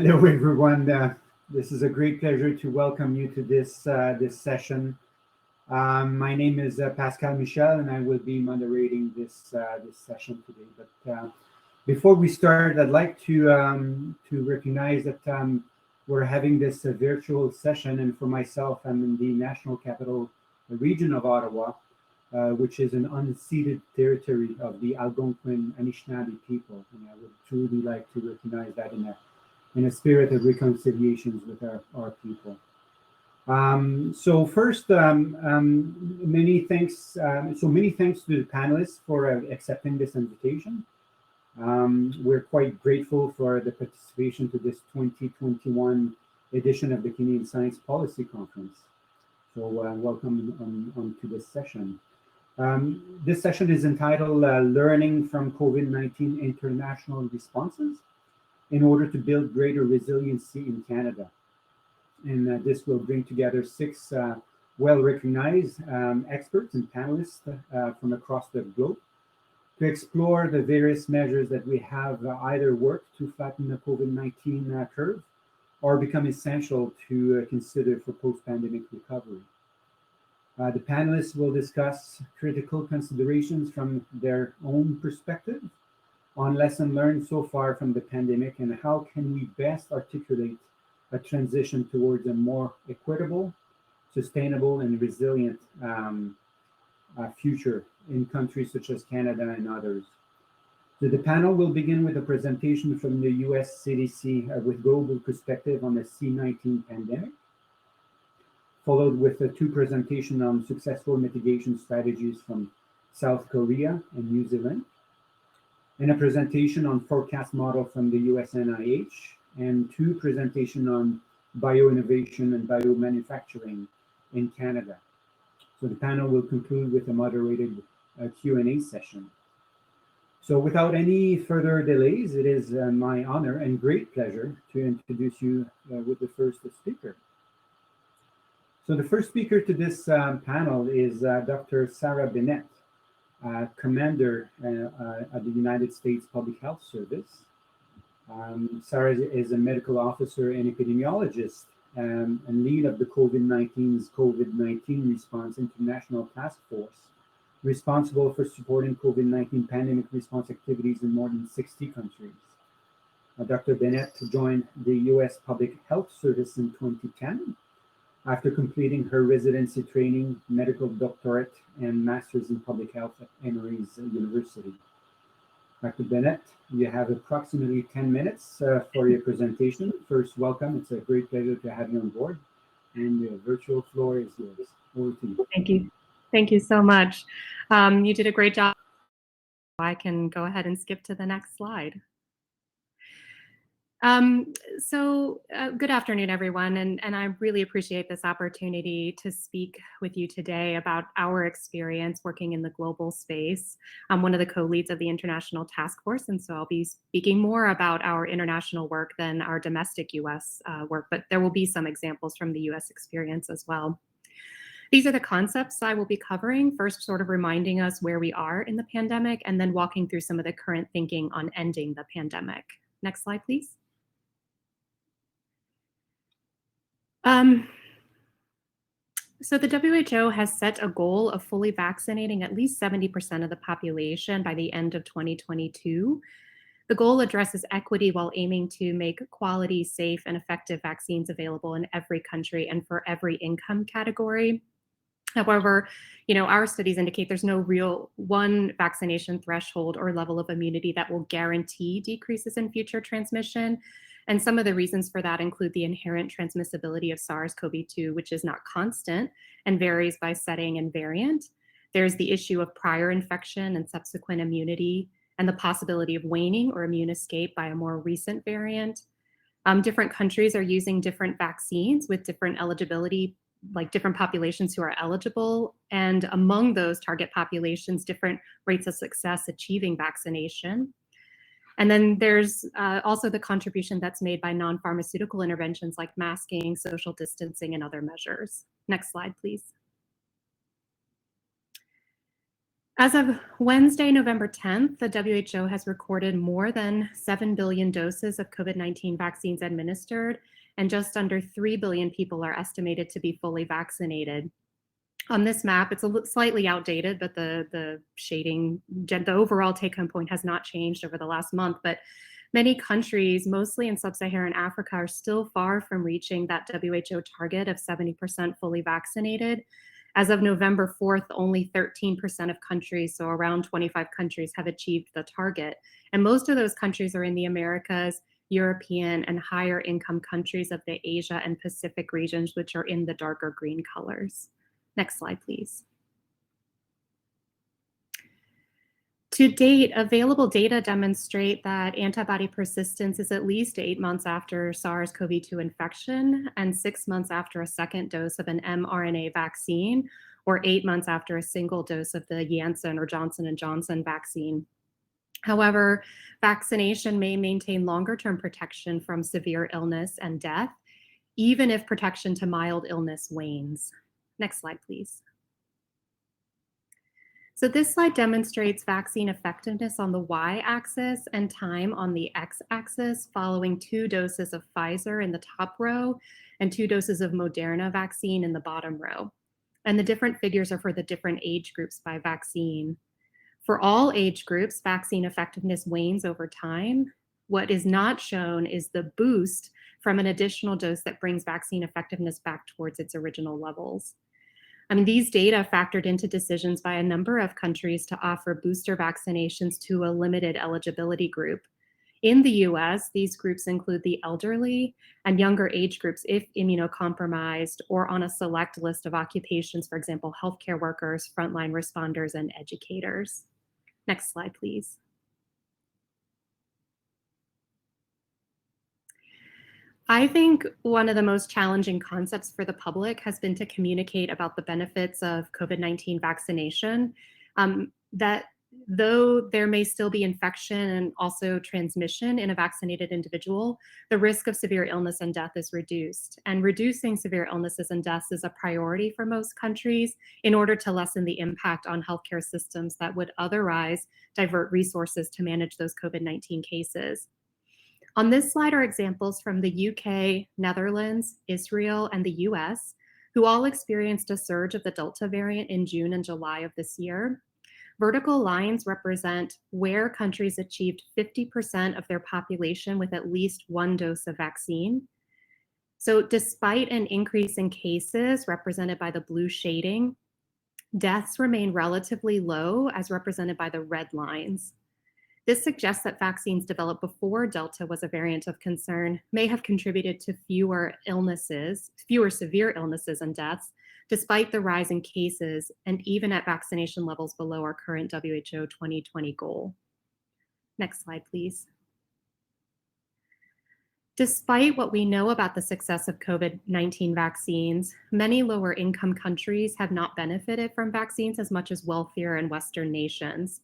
Hello, everyone. This is a great pleasure to welcome you to this session. My name is Pascal Michel, and I will be moderating this session today. But before we start, I'd like to recognize that we're having this virtual session, and for myself, I'm in the National Capital Region of Ottawa, which is an unceded territory of the Algonquin Anishinaabe people, and I would truly like to recognize that in a spirit of reconciliations with our people. So first, many thanks. Many thanks to the panelists for accepting this invitation. We're quite grateful for the participation to this 2021 edition of the Canadian Science Policy Conference. So welcome on to this session. This session is entitled Learning from COVID-19 International Responses in order to build greater resiliency in Canada. And this will bring together six well-recognized experts and panelists from across the globe to explore the various measures that we have either worked to flatten the COVID-19 curve or become essential to consider for post-pandemic recovery. The panelists will discuss critical considerations from their own perspective on lessons learned so far from the pandemic and how can we best articulate a transition towards a more equitable, sustainable, and resilient future in countries such as Canada and others. So the panel will begin with a presentation from the US CDC with global perspective on the C-19 pandemic, followed with two presentations on successful mitigation strategies from South Korea and New Zealand, and a presentation on forecast model from the US NIH, and two presentations on bioinnovation and biomanufacturing in Canada. So the panel will conclude with a moderated Q&A session. So without any further delays, it is my honor and great pleasure to introduce you with the first speaker. So the first speaker to this panel is Dr. Sarah Bennett, Commander at the United States Public Health Service. Sarah is a medical officer and epidemiologist and lead of the COVID-19's COVID-19 Response International Task Force, responsible for supporting COVID-19 pandemic response activities in more than 60 countries. Dr. Bennett joined the US Public Health Service in 2010 after completing her residency training, medical doctorate, and master's in public health at Emory's University. Dr. Bennett, you have approximately 10 minutes for your presentation. First, welcome. It's a great pleasure to have you on board. And the virtual floor is yours. Over to you. Thank you. Thank you so much. You did a great job. I can go ahead and skip to the next slide. Good afternoon, everyone, and I really appreciate this opportunity to speak with you today about our experience working in the global space. I'm one of the co-leads of the International Task Force, and so I'll be speaking more about our international work than our domestic US work, but there will be some examples from the US experience as well. These are the concepts I will be covering, first sort of reminding us where we are in the pandemic, and then walking through some of the current thinking on ending the pandemic. Next slide, please. So the WHO has set a goal of fully vaccinating at least 70% of the population by the end of 2022. The goal addresses equity while aiming to make quality, safe, and effective vaccines available in every country and for every income category. However, our studies indicate there's no real one vaccination threshold or level of immunity that will guarantee decreases in future transmission. And some of the reasons for that include the inherent transmissibility of SARS-CoV-2, which is not constant and varies by setting and variant. There's the issue of prior infection and subsequent immunity, and the possibility of waning or immune escape by a more recent variant. Different countries are using different vaccines with different eligibility, like different populations who are eligible. And among those target populations, different rates of success achieving vaccination. And then there's also the contribution that's made by non-pharmaceutical interventions like masking, social distancing, and other measures. Next slide, please. As of Wednesday, November 10th, the WHO has recorded more than 7 billion doses of COVID-19 vaccines administered, and just under 3 billion people are estimated to be fully vaccinated. On this map, it's slightly outdated, but the shading, the overall take-home point has not changed over the last month. But many countries, mostly in sub-Saharan Africa, are still far from reaching that WHO target of 70% fully vaccinated. As of November 4th, only 13% of countries, so around 25 countries, have achieved the target. And most of those countries are in the Americas, European, and higher income countries of the Asia and Pacific regions, which are in the darker green colors. Next slide, please. To date, available data demonstrate that antibody persistence is at least 8 months after SARS-CoV-2 infection and 6 months after a second dose of an mRNA vaccine, or 8 months after a single dose of the Janssen or Johnson & Johnson vaccine. However, vaccination may maintain longer-term protection from severe illness and death, even if protection to mild illness wanes. Next slide, please. So this slide demonstrates vaccine effectiveness on the y-axis and time on the x-axis following 2 doses of Pfizer in the top row and 2 doses of Moderna vaccine in the bottom row. And the different figures are for the different age groups by vaccine. For all age groups, vaccine effectiveness wanes over time. What is not shown is the boost from an additional dose that brings vaccine effectiveness back towards its original levels. These data factored into decisions by a number of countries to offer booster vaccinations to a limited eligibility group. In the US, these groups include the elderly and younger age groups if immunocompromised or on a select list of occupations, for example, healthcare workers, frontline responders, and educators. Next slide, please. I think one of the most challenging concepts for the public has been to communicate about the benefits of COVID-19 vaccination, that though there may still be infection and also transmission in a vaccinated individual, the risk of severe illness and death is reduced. And reducing severe illnesses and deaths is a priority for most countries in order to lessen the impact on healthcare systems that would otherwise divert resources to manage those COVID-19 cases. On this slide are examples from the UK, Netherlands, Israel, and the US, who all experienced a surge of the Delta variant in June and July of this year. Vertical lines represent where countries achieved 50% of their population with at least 1 dose of vaccine. So despite an increase in cases represented by the blue shading, deaths remain relatively low as represented by the red lines. This suggests that vaccines developed before Delta was a variant of concern may have contributed to fewer severe illnesses and deaths, despite the rise in cases and even at vaccination levels below our current WHO 2020 goal. Next slide, please. Despite what we know about the success of COVID-19 vaccines, many lower income countries have not benefited from vaccines as much as wealthier and Western nations.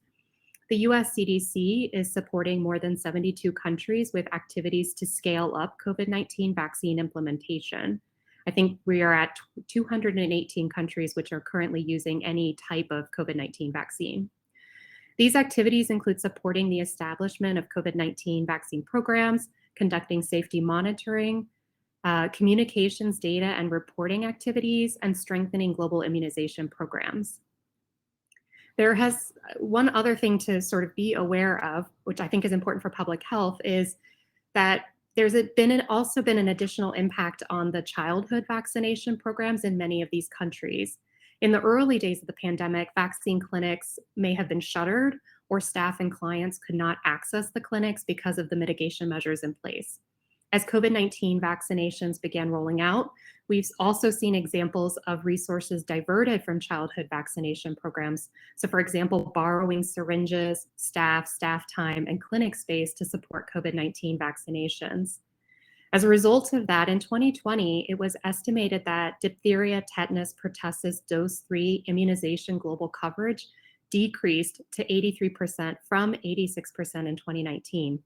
The US CDC is supporting more than 72 countries with activities to scale up COVID-19 vaccine implementation. I think we are at 218 countries which are currently using any type of COVID-19 vaccine. These activities include supporting the establishment of COVID-19 vaccine programs, conducting safety monitoring, communications data and reporting activities, and strengthening global immunization programs. There has one other thing to sort of be aware of, which I think is important for public health, is that there's also been an additional impact on the childhood vaccination programs in many of these countries. In the early days of the pandemic, vaccine clinics may have been shuttered, or staff and clients could not access the clinics because of the mitigation measures in place. As COVID-19 vaccinations began rolling out, we've also seen examples of resources diverted from childhood vaccination programs. So for example, borrowing syringes, staff time, and clinic space to support COVID-19 vaccinations. As a result of that, in 2020, it was estimated that diphtheria, tetanus, pertussis dose 3 immunization global coverage decreased to 83% from 86% in 2019.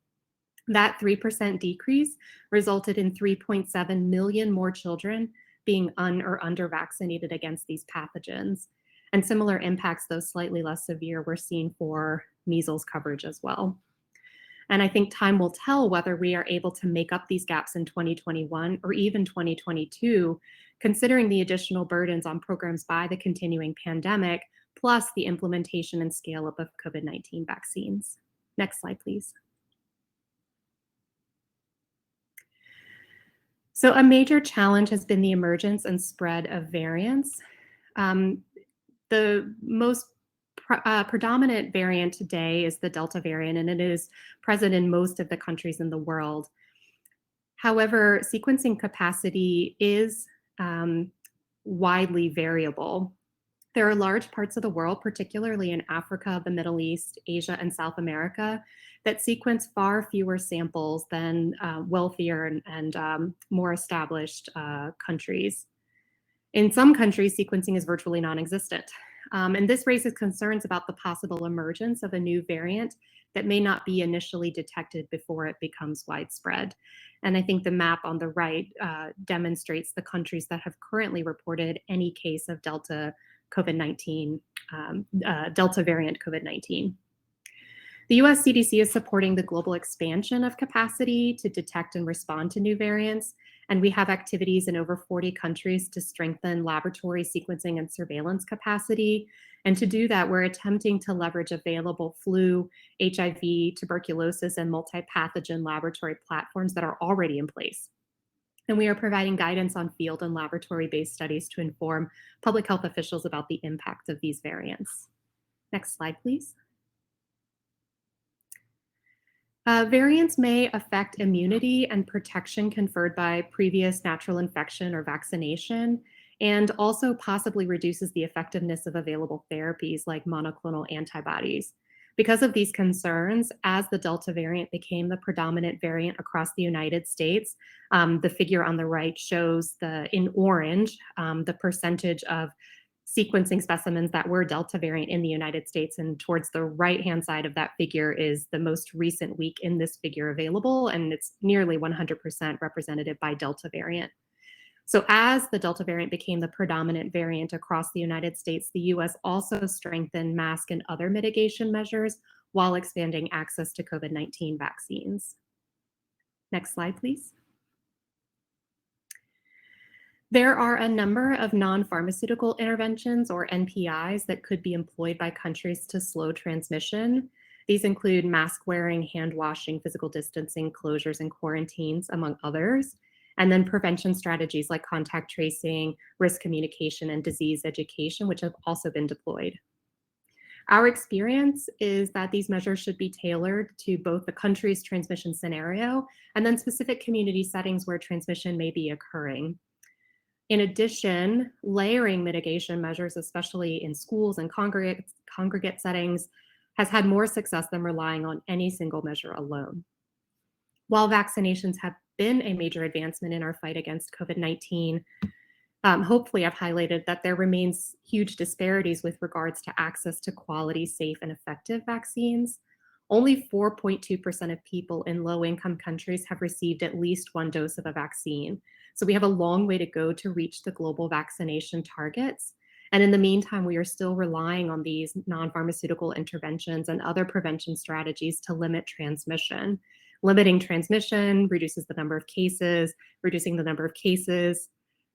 That 3% decrease resulted in 3.7 million more children being or under vaccinated against these pathogens. And similar impacts, though slightly less severe, were seen for measles coverage as well. And I think time will tell whether we are able to make up these gaps in 2021 or even 2022, considering the additional burdens on programs by the continuing pandemic, plus the implementation and scale-up of COVID-19 vaccines. Next slide, please. So a major challenge has been the emergence and spread of variants. The most predominant variant today is the Delta variant, and it is present in most of the countries in the world. However, sequencing capacity is widely variable. There are large parts of the world, particularly in Africa, the Middle East, Asia, and South America, that sequence far fewer samples than wealthier and more established countries. In some countries, sequencing is virtually non-existent. And this raises concerns about the possible emergence of a new variant that may not be initially detected before it becomes widespread. And I think the map on the right demonstrates the countries that have currently reported any case of Delta COVID-19, Delta variant COVID-19. The US CDC is supporting the global expansion of capacity to detect and respond to new variants, and we have activities in over 40 countries to strengthen laboratory sequencing and surveillance capacity. And to do that, we're attempting to leverage available flu, HIV, tuberculosis, and multi-pathogen laboratory platforms that are already in place. And we are providing guidance on field and laboratory-based studies to inform public health officials about the impact of these variants. Next slide, please. Variants may affect immunity and protection conferred by previous natural infection or vaccination, and also possibly reduces the effectiveness of available therapies like monoclonal antibodies. Because of these concerns, as the Delta variant became the predominant variant across the United States, the figure on the right shows in orange, the percentage of sequencing specimens that were Delta variant in the United States, and towards the right-hand side of that figure is the most recent week in this figure available, and it's nearly 100% represented by Delta variant. So as the Delta variant became the predominant variant across the United States, the US also strengthened mask and other mitigation measures while expanding access to COVID-19 vaccines. Next slide, please. There are a number of non-pharmaceutical interventions, or NPIs, that could be employed by countries to slow transmission. These include mask wearing, hand washing, physical distancing, closures, and quarantines, among others. And then prevention strategies like contact tracing, risk communication, and disease education, which have also been deployed. Our experience is that these measures should be tailored to both the country's transmission scenario and then specific community settings where transmission may be occurring. In addition, layering mitigation measures, especially in schools and congregate settings, has had more success than relying on any single measure alone. While vaccinations have been a major advancement in our fight against COVID-19, hopefully I've highlighted that there remains huge disparities with regards to access to quality, safe, and effective vaccines. Only 4.2% of people in low-income countries have received at least one dose of a vaccine. So we have a long way to go to reach the global vaccination targets. And in the meantime, we are still relying on these non-pharmaceutical interventions and other prevention strategies to limit transmission. Limiting transmission reduces the number of cases, reducing the number of cases.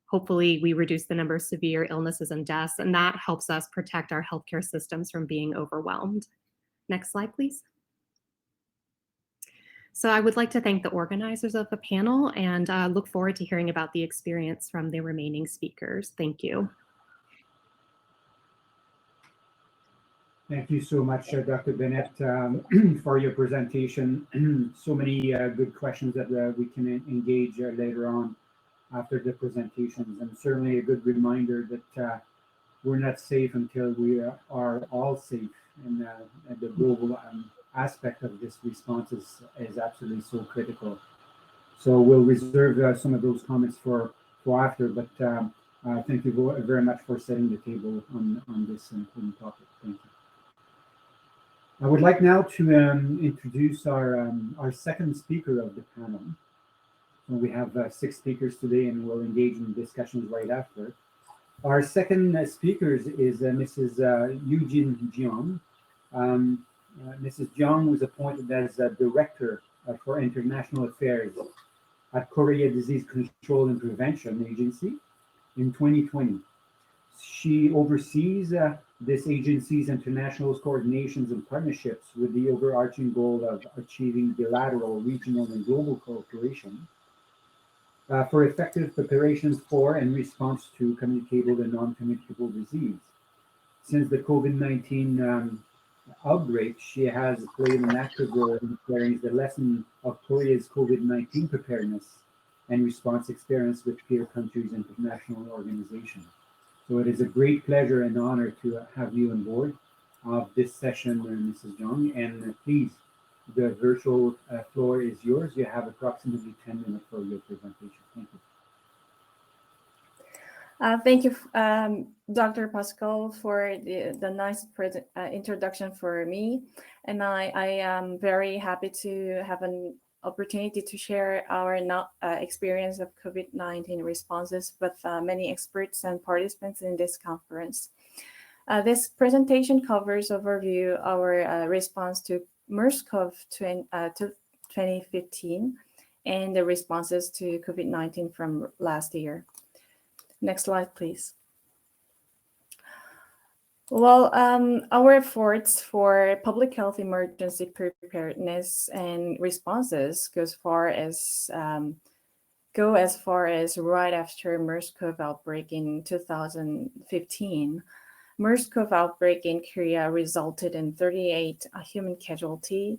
Hopefully, we reduce the number of severe illnesses and deaths, and that helps us protect our healthcare systems from being overwhelmed. Next slide, please. So I would like to thank the organizers of the panel and look forward to hearing about the experience from the remaining speakers. Thank you. Thank you so much, Dr. Bennett, for your presentation. So many good questions that we can engage later on after the presentations, and certainly a good reminder that we're not safe until we are all safe, and the global aspect of this response is absolutely so critical. So we'll reserve some of those comments for after, but thank you very much for setting the table on this important topic. Thank you. I would like now to introduce our second speaker of the panel. So we have 6 speakers today, and we'll engage in discussions right after. Our second speaker is Mrs. Eugene Jiang. Mrs. Jiang was appointed as Director for International Affairs at Korea Disease Control and Prevention Agency in 2020. She oversees this agency's international coordinations and partnerships with the overarching goal of achieving bilateral, regional, and global cooperation for effective preparations for and response to communicable and non-communicable disease. Since the COVID-19 outbreak, she has played an active role in carrying the lesson of Korea's COVID-19 preparedness and response experience with peer countries and international organizations. So it is a great pleasure and honor to have you on board of this session, Mrs. Jung. And please, the virtual floor is yours. You have approximately 10 minutes for your presentation. Thank you. Thank you, Dr. Pascal, for the nice introduction for me. And I am very happy to have an opportunity to share our experience of COVID-19 responses with many experts and participants in this conference. This presentation covers overview our response to MERS-CoV 2015 and the responses to COVID-19 from last year. Next slide, please. Well, our efforts for public health emergency preparedness and responses go as far as right after MERS-CoV outbreak in 2015. MERS-CoV outbreak in Korea resulted in 38 human casualties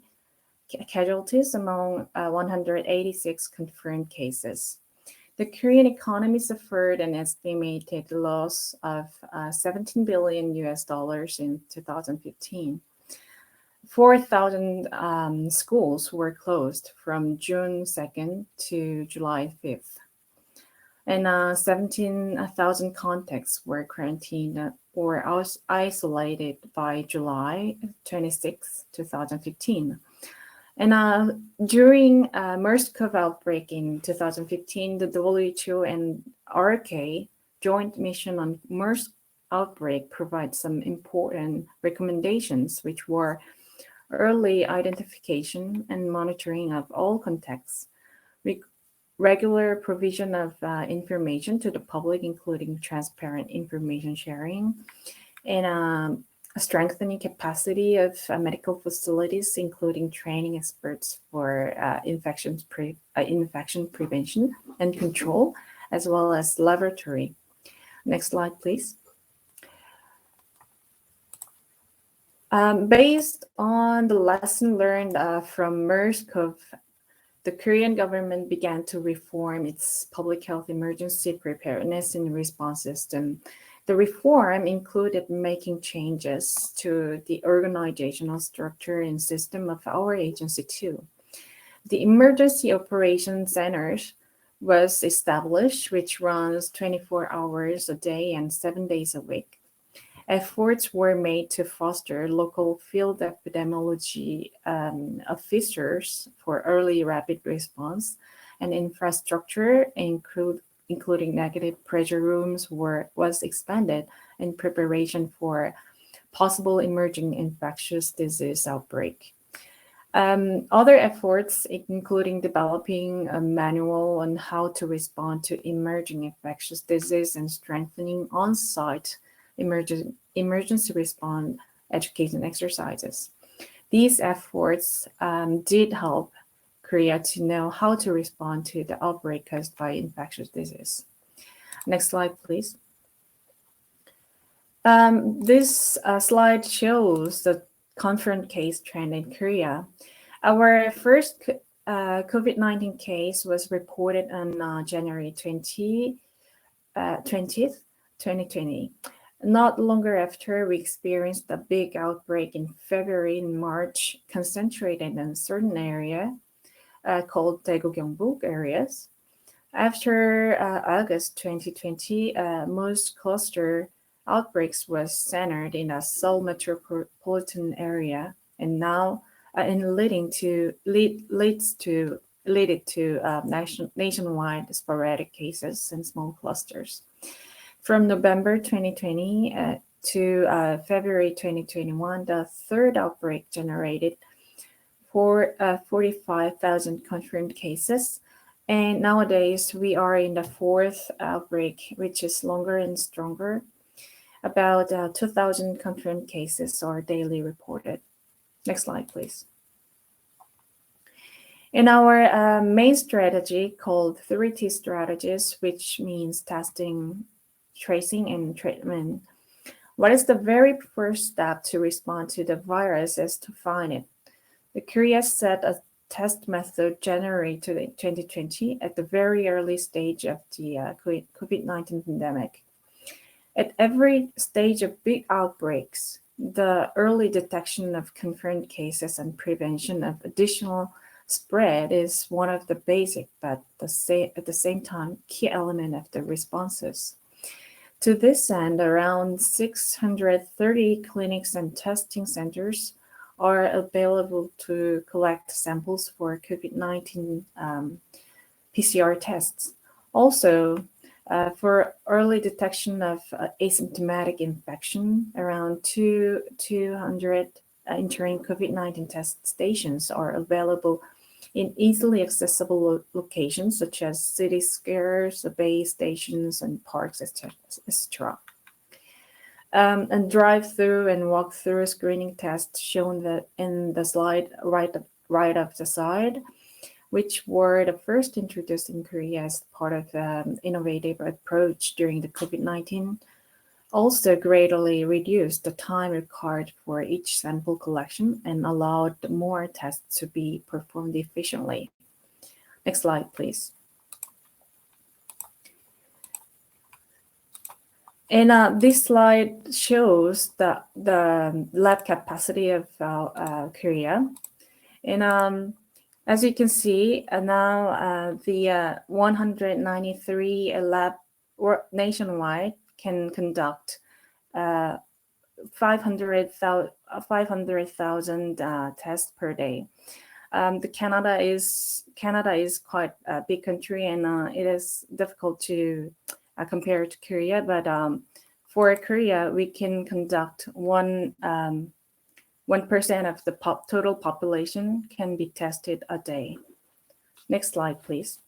among 186 confirmed cases. The Korean economy suffered an estimated loss of $17 billion in 2015. 4,000 schools were closed from June 2nd to July 5th. And 17,000 contacts were quarantined or isolated by July 26, 2015. And during MERS-CoV outbreak in 2015, the WHO and RK Joint Mission on MERS outbreak provide some important recommendations, which were early identification and monitoring of all contacts, regular provision of information to the public, including transparent information sharing, and strengthening capacity of medical facilities, including training experts for infection prevention and control, as well as laboratory. Next slide, please. Based on the lesson learned from MERS-CoV, the Korean government began to reform its public health emergency preparedness and response system. The reform included making changes to the organizational structure and system of our agency too. The Emergency Operations Center was established, which runs 24 hours a day and 7 days a week. Efforts were made to foster local field epidemiology officers for early rapid response, and infrastructure including negative pressure rooms was expanded in preparation for possible emerging infectious disease outbreak. Other efforts, including developing a manual on how to respond to emerging infectious disease and strengthening on-site emergency response education exercises. These efforts did help Korea to know how to respond to the outbreak caused by infectious disease. Next slide, please. This slide shows the confirmed case trend in Korea. Our first COVID-19 case was reported on January 20th, 2020. Not longer after, we experienced a big outbreak in February and March, concentrated in a certain area called Daegu-gyeongbuk areas. After August 2020, most cluster outbreaks was centered in the Seoul metropolitan area, and now leading to nationwide sporadic cases and small clusters. From November 2020 to February 2021, the third outbreak generated 45,000 confirmed cases. And nowadays, we are in the fourth outbreak, which is longer and stronger. About 2,000 confirmed cases are daily reported. Next slide, please. In our main strategy called 3T strategies, which means testing, tracing, and treatment, what is the very first step to respond to the virus is to find it. The Korea set a test method January 2020 at the very early stage of the COVID-19 pandemic. At every stage of big outbreaks, the early detection of confirmed cases and prevention of additional spread is one of the basic, but at the same time, key element of the responses. To this end, around 630 clinics and testing centers are available to collect samples for COVID-19 PCR tests. Also, for early detection of asymptomatic infection, around 200 entering COVID-19 test stations are available in easily accessible locations such as city squares, base stations, and parks, etc. And drive-through and walk-through screening tests shown in the slide right of the side, which were the first introduced in Korea as part of the innovative approach during the COVID-19, also greatly reduced the time required for each sample collection and allowed more tests to be performed efficiently. Next slide, please. And this slide shows the lab capacity of Korea. And as you can see, now the 193 lab nationwide can conduct 500,000 tests per day. Canada is quite a big country, and it is difficult to compare to Korea. But for Korea, we can conduct 1% of the total population can be tested a day. Next slide, please.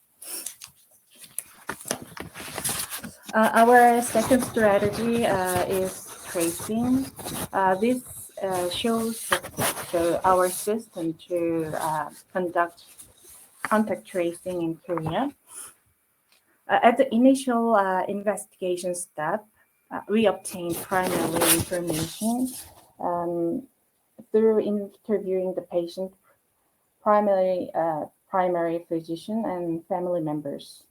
Our second strategy is tracing. This shows our system to conduct contact tracing in Korea. At the initial investigation step, we obtained primary information through interviewing the patient, primary physician, and family members.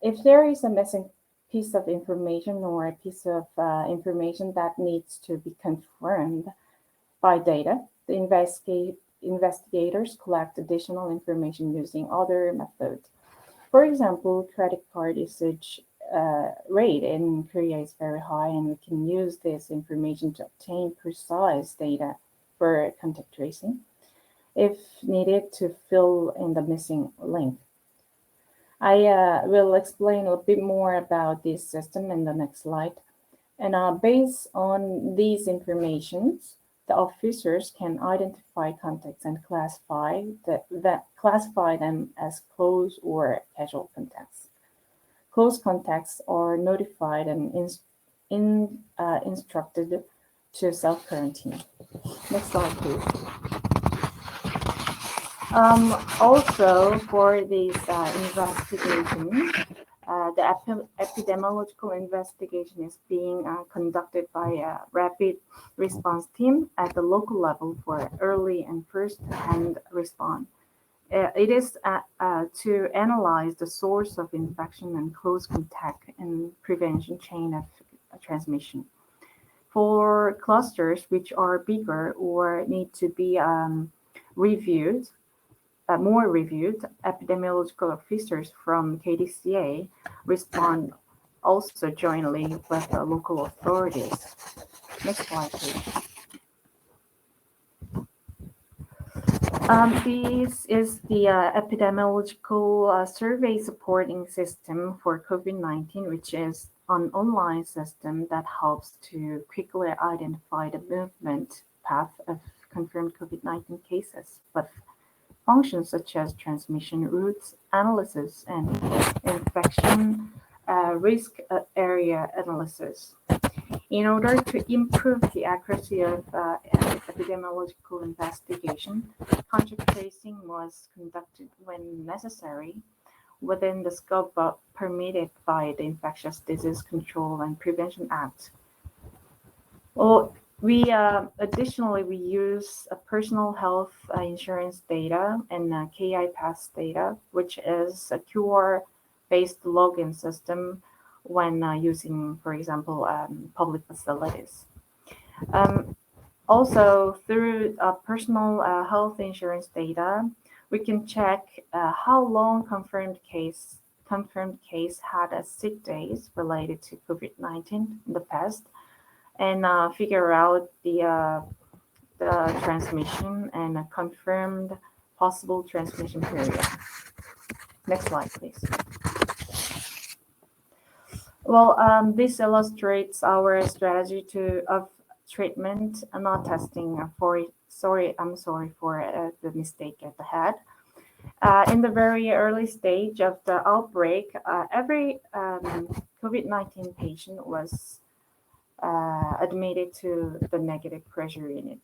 If there is a missing piece of information or a piece of information that needs to be confirmed by data, the investigators collect additional information using other methods. For example, credit card usage rate in Korea is very high, and we can use this information to obtain precise data for contact tracing if needed to fill in the missing link. I will explain a bit more about this system in the next slide. And based on these informations, the officers can identify contacts and classify them as close or casual contacts. Close contacts are notified and instructed to self-quarantine. Next slide, please. Also, for this investigation, the epidemiological investigation is being conducted by a rapid response team at the local level for early and first-hand response. It is to analyze the source of infection and close contact and prevention chain of transmission. For clusters which are bigger or need to be more reviewed, epidemiological officers from KDCA respond also jointly with the local authorities. Next slide, please. This is the epidemiological survey supporting system for COVID-19, which is an online system that helps to quickly identify the movement path of confirmed COVID-19 cases, but functions such as transmission routes analysis and infection risk area analysis. In order to improve the accuracy of epidemiological investigation, contact tracing was conducted when necessary within the scope permitted by the Infectious Disease Control and Prevention Act. Well, we additionally we use personal health insurance data and KI Pass data, which is a QR-based login system when using, for example, public facilities. Also, through personal health insurance data, we can check how long confirmed case had sick days related to COVID-19 in the past, and figure out the transmission and a confirmed possible transmission period. Next slide, please. Well, this illustrates our strategy of treatment, not testing. I'm sorry for the mistake at the head. In the very early stage of the outbreak, every COVID-19 patient was admitted to the negative pressure unit.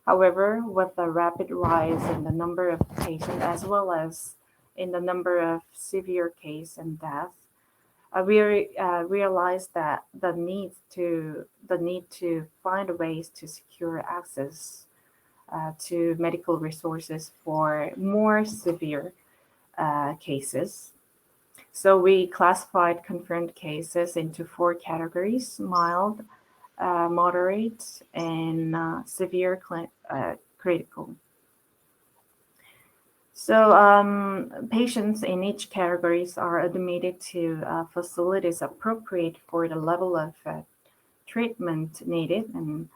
However, with the rapid rise in the number of patients as well as in the number of severe cases and deaths, we realized that the need to find ways to secure access to medical resources for more severe cases. So we classified confirmed cases into 4 categories: mild, moderate, and severe critical. So patients in each categories are admitted to facilities appropriate for the level of treatment needed and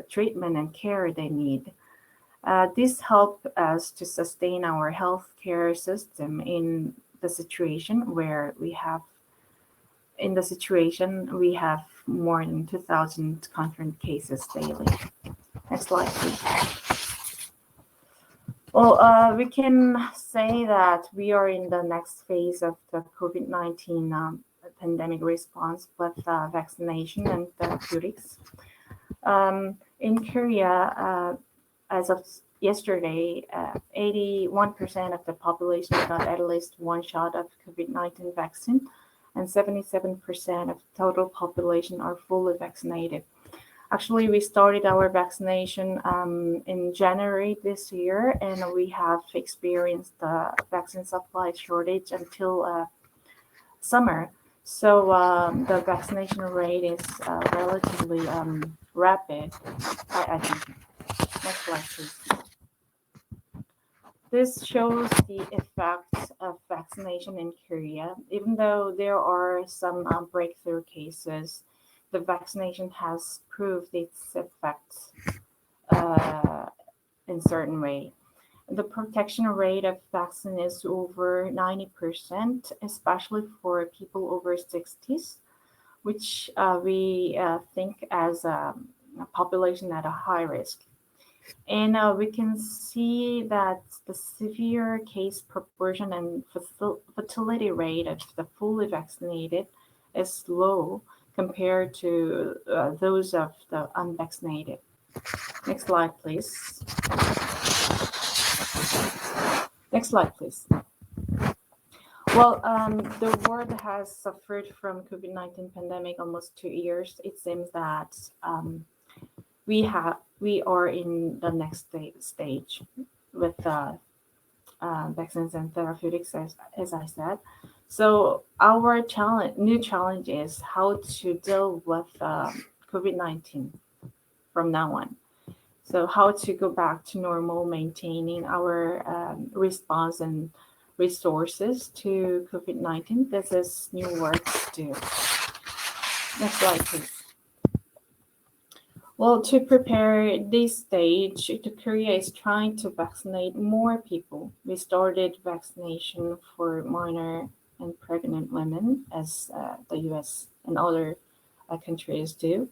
treatment and care they need. This helps us to sustain our healthcare system in the situation we have more than 2,000 confirmed cases daily. Next slide, please. Well, we can say that we are in the next phase of the COVID-19 pandemic response with vaccination and therapeutics. In Korea, as of yesterday, 81% of the population got at least one shot of COVID-19 vaccine, and 77% of the total population are fully vaccinated. Actually, we started our vaccination in January this year, and we have experienced the vaccine supply shortage until summer. So the vaccination rate is relatively rapid, I think. Next slide, please. This shows the effect of vaccination in Korea. Even though there are some breakthrough cases, the vaccination has proved its effects in certain way. The protection rate of vaccine is over 90%, especially for people over 60s, which we think as a population at a high risk. And we can see that the severe case proportion and fatality rate of the fully vaccinated is low compared to those of the unvaccinated. Next slide, please. Next slide, please. Well, the world has suffered from COVID-19 pandemic almost 2 years. It seems that we are in the next stage with vaccines and therapeutics, as I said. So our new challenge is how to deal with COVID-19 from now on. So how to go back to normal, maintaining our response and resources to COVID-19. This is new work to do. Next slide, please. Well, to prepare this stage, Korea is trying to vaccinate more people. We started vaccination for minor and pregnant women, as the US and other countries do.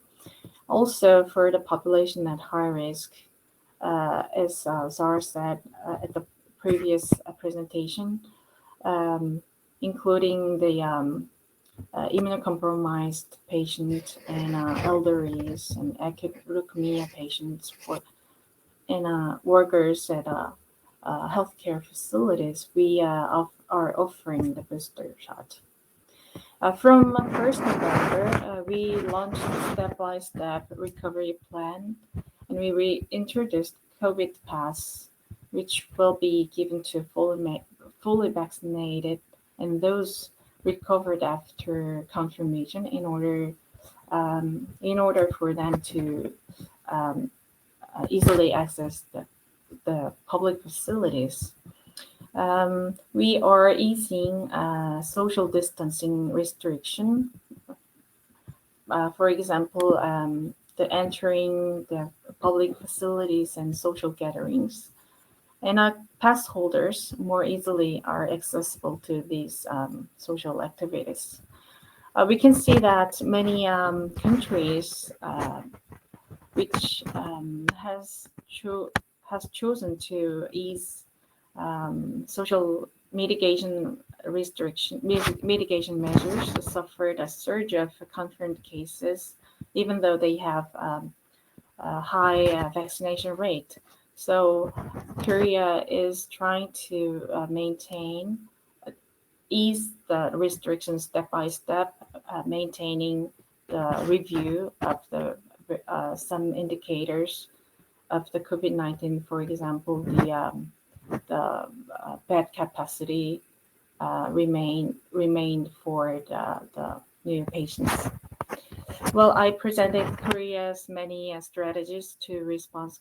Also, for the population at high risk, as Zara said at the previous presentation, um, including the immunocompromised patient and elderlies and acute leukemia patients and workers at healthcare facilities, we are offering the booster shot. From 1st November, we launched a step-by-step recovery plan, and we reintroduced COVID Pass, which will be given to fully vaccinated and those recovered after confirmation in order for them to easily access the public facilities. We are easing social distancing restriction. For example, the entering the public facilities and social gatherings. And pass holders more easily are accessible to these social activities. We can see that many countries which has chosen to ease social mitigation measures suffered a surge of confirmed cases, even though they have a high vaccination rate. So Korea is trying to ease the restrictions step by step, maintaining the review of the some indicators of the COVID-19, for example, the bed capacity remained for the new patients. Well, I presented Korea's many strategies to respond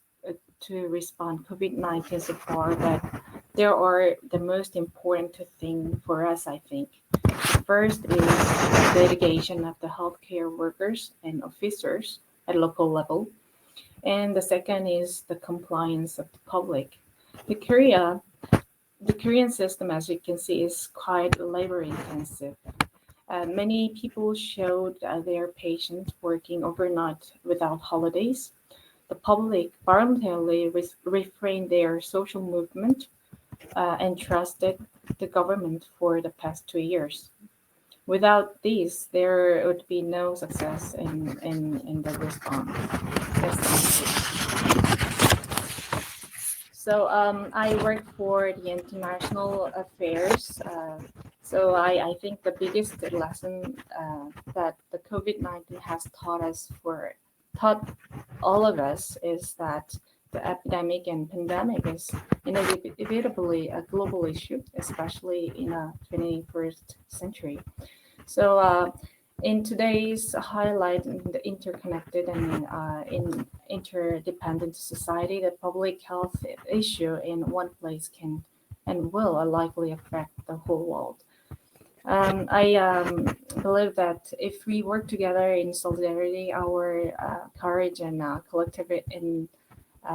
COVID-19 so far, but there are the most important thing for us, I think. First is the dedication of the healthcare workers and officers at local level. And the second is the compliance of the public. The Korean system, as you can see, is quite labor intensive. Many people showed their patients working overnight without holidays. The public voluntarily refrained their social movement and trusted the government for the past 2 years. Without these, there would be no success in the response. So I work for the international affairs. So I think the biggest lesson that the COVID-19 has taught all of us is that the epidemic and pandemic is inevitably a global issue, especially in a 21st century. So in today's highlight in the interconnected and in interdependent society, the public health issue in one place can and will likely affect the whole world. I believe that if we work together in solidarity, our courage and collective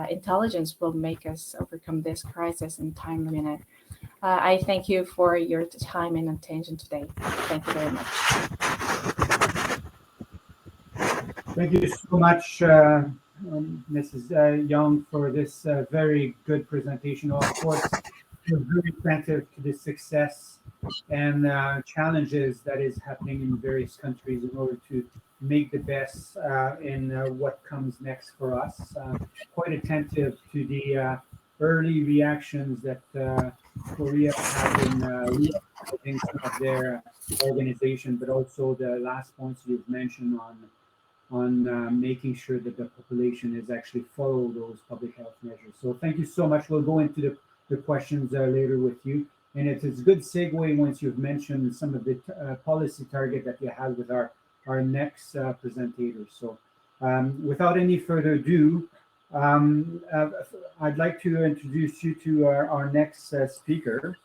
intelligence will make us overcome this crisis in timely manner. I thank you for your time and attention today. Thank you very much. Thank you so much, Mrs. Young, for this very good presentation. Of course, we're very attentive to the success and challenges that is happening in various countries in order to make the best in what comes next for us. Quite attentive to the early reactions that Korea has in reactivating some of their organization, but also the last points you've mentioned on making sure that the population is actually follow those public health measures. So thank you so much. We'll go into the questions later with you. And it's a good segue once you've mentioned some of the policy target that you have with our next presenters. So without any further ado, I'd like to introduce you to our next speaker.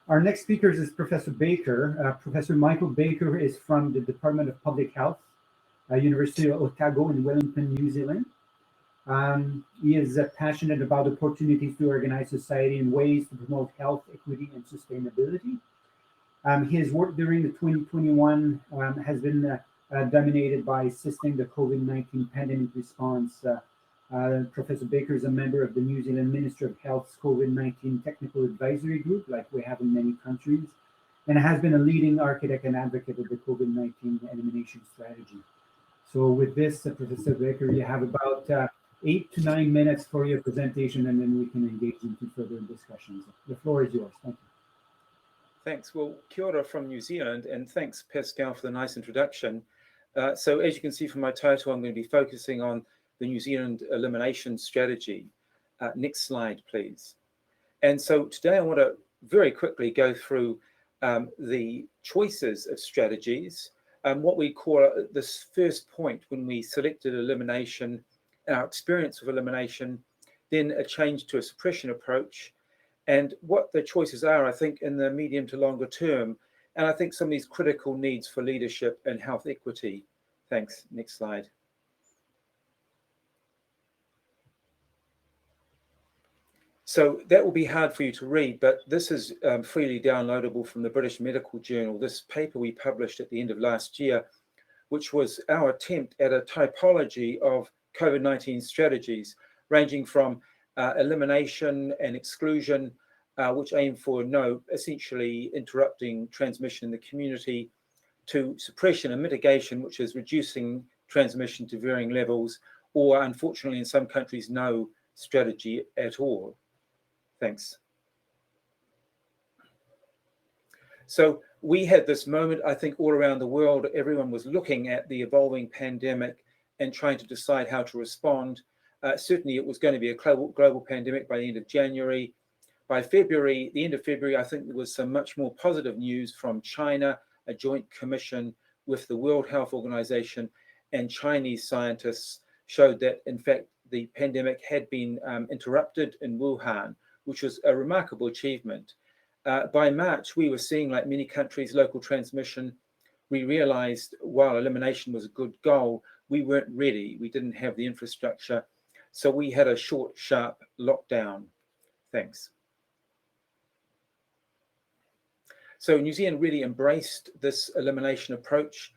Our next speaker is Professor Baker. Professor Michael Baker is from the Department of Public Health University of Otago in Wellington, New Zealand. He is passionate about opportunities to organize society in ways to promote health, equity, and sustainability. His work during the 2021 has been dominated by assisting the COVID-19 pandemic response. Professor Baker is a member of the New Zealand Ministry of Health's COVID-19 Technical Advisory Group, like we have in many countries, and has been a leading architect and advocate of the COVID-19 elimination strategy. So with this, Professor Baker, you have about 8 to 9 minutes for your presentation, and then we can engage into further discussions. The floor is yours. Thank you. Thanks. Well, kia ora from New Zealand, and thanks, Pascal, for the nice introduction. So as you can see from my title, I'm going to be focusing on the New Zealand elimination strategy. Next slide, please. And so today I want to very quickly go through the choices of strategies, what we call this first point when we selected elimination, our experience of elimination, then a change to a suppression approach, and what the choices are, I think, in the medium to longer term, and I think some of these critical needs for leadership and health equity. Thanks. Next slide. So that will be hard for you to read, but this is freely downloadable from the British Medical Journal, this paper we published at the end of last year, which was our attempt at a typology of COVID-19 strategies, ranging from elimination and exclusion, which aim for essentially interrupting transmission in the community, to suppression and mitigation, which is reducing transmission to varying levels, or unfortunately in some countries, no strategy at all. Thanks. So we had this moment, I think, all around the world. Everyone was looking at the evolving pandemic and trying to decide how to respond. Certainly it was going to be a global pandemic by the end of January. By February, the end of February, I think there was some much more positive news from China, a joint commission with the World Health Organization and Chinese scientists showed that, in fact, the pandemic had been interrupted in Wuhan, which was a remarkable achievement. By March, we were seeing, like many countries, local transmission. We realized while elimination was a good goal, we weren't ready. We didn't have the infrastructure. So we had a short, sharp lockdown. Thanks. So New Zealand really embraced this elimination approach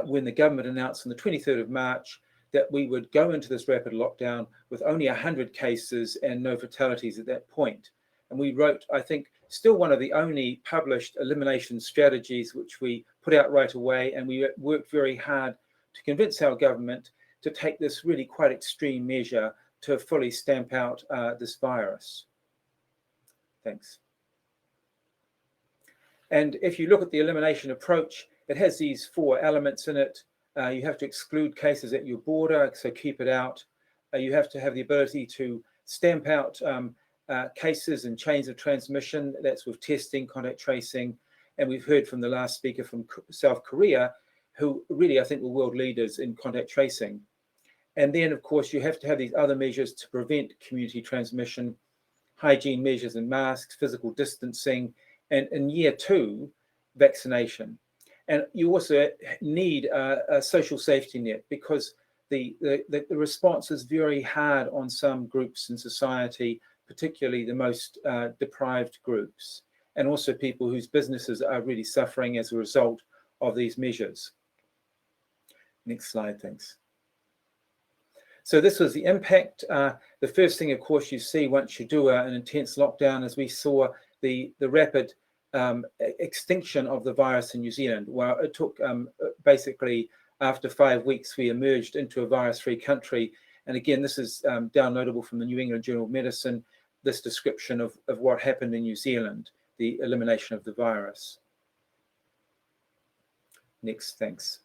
when the government announced on the 23rd of March that we would go into this rapid lockdown with only 100 cases and no fatalities at that point. And we wrote, I think, still one of the only published elimination strategies, which we put out right away. And we worked very hard to convince our government to take this really quite extreme measure to fully stamp out this virus. Thanks. And if you look at the elimination approach, it has these 4 elements in it. You have to exclude cases at your border, so keep it out. You have to have the ability to stamp out cases and chains of transmission. That's with testing, contact tracing. And we've heard from the last speaker from South Korea, who really, I think, were world leaders in contact tracing. And then, of course, you have to have these other measures to prevent community transmission, hygiene measures and masks, physical distancing, and in year 2, vaccination. And you also need a social safety net because the response is very hard on some groups in society, particularly the most deprived groups, and also people whose businesses are really suffering as a result of these measures. Next slide, thanks. So this was the impact. The first thing, of course, you see once you do an intense lockdown is we saw the rapid extinction of the virus in New Zealand. Well, it took basically after 5 weeks, we emerged into a virus-free country. And again, this is downloadable from the New England Journal of Medicine, this description of what happened in New Zealand, the elimination of the virus. Next, thanks.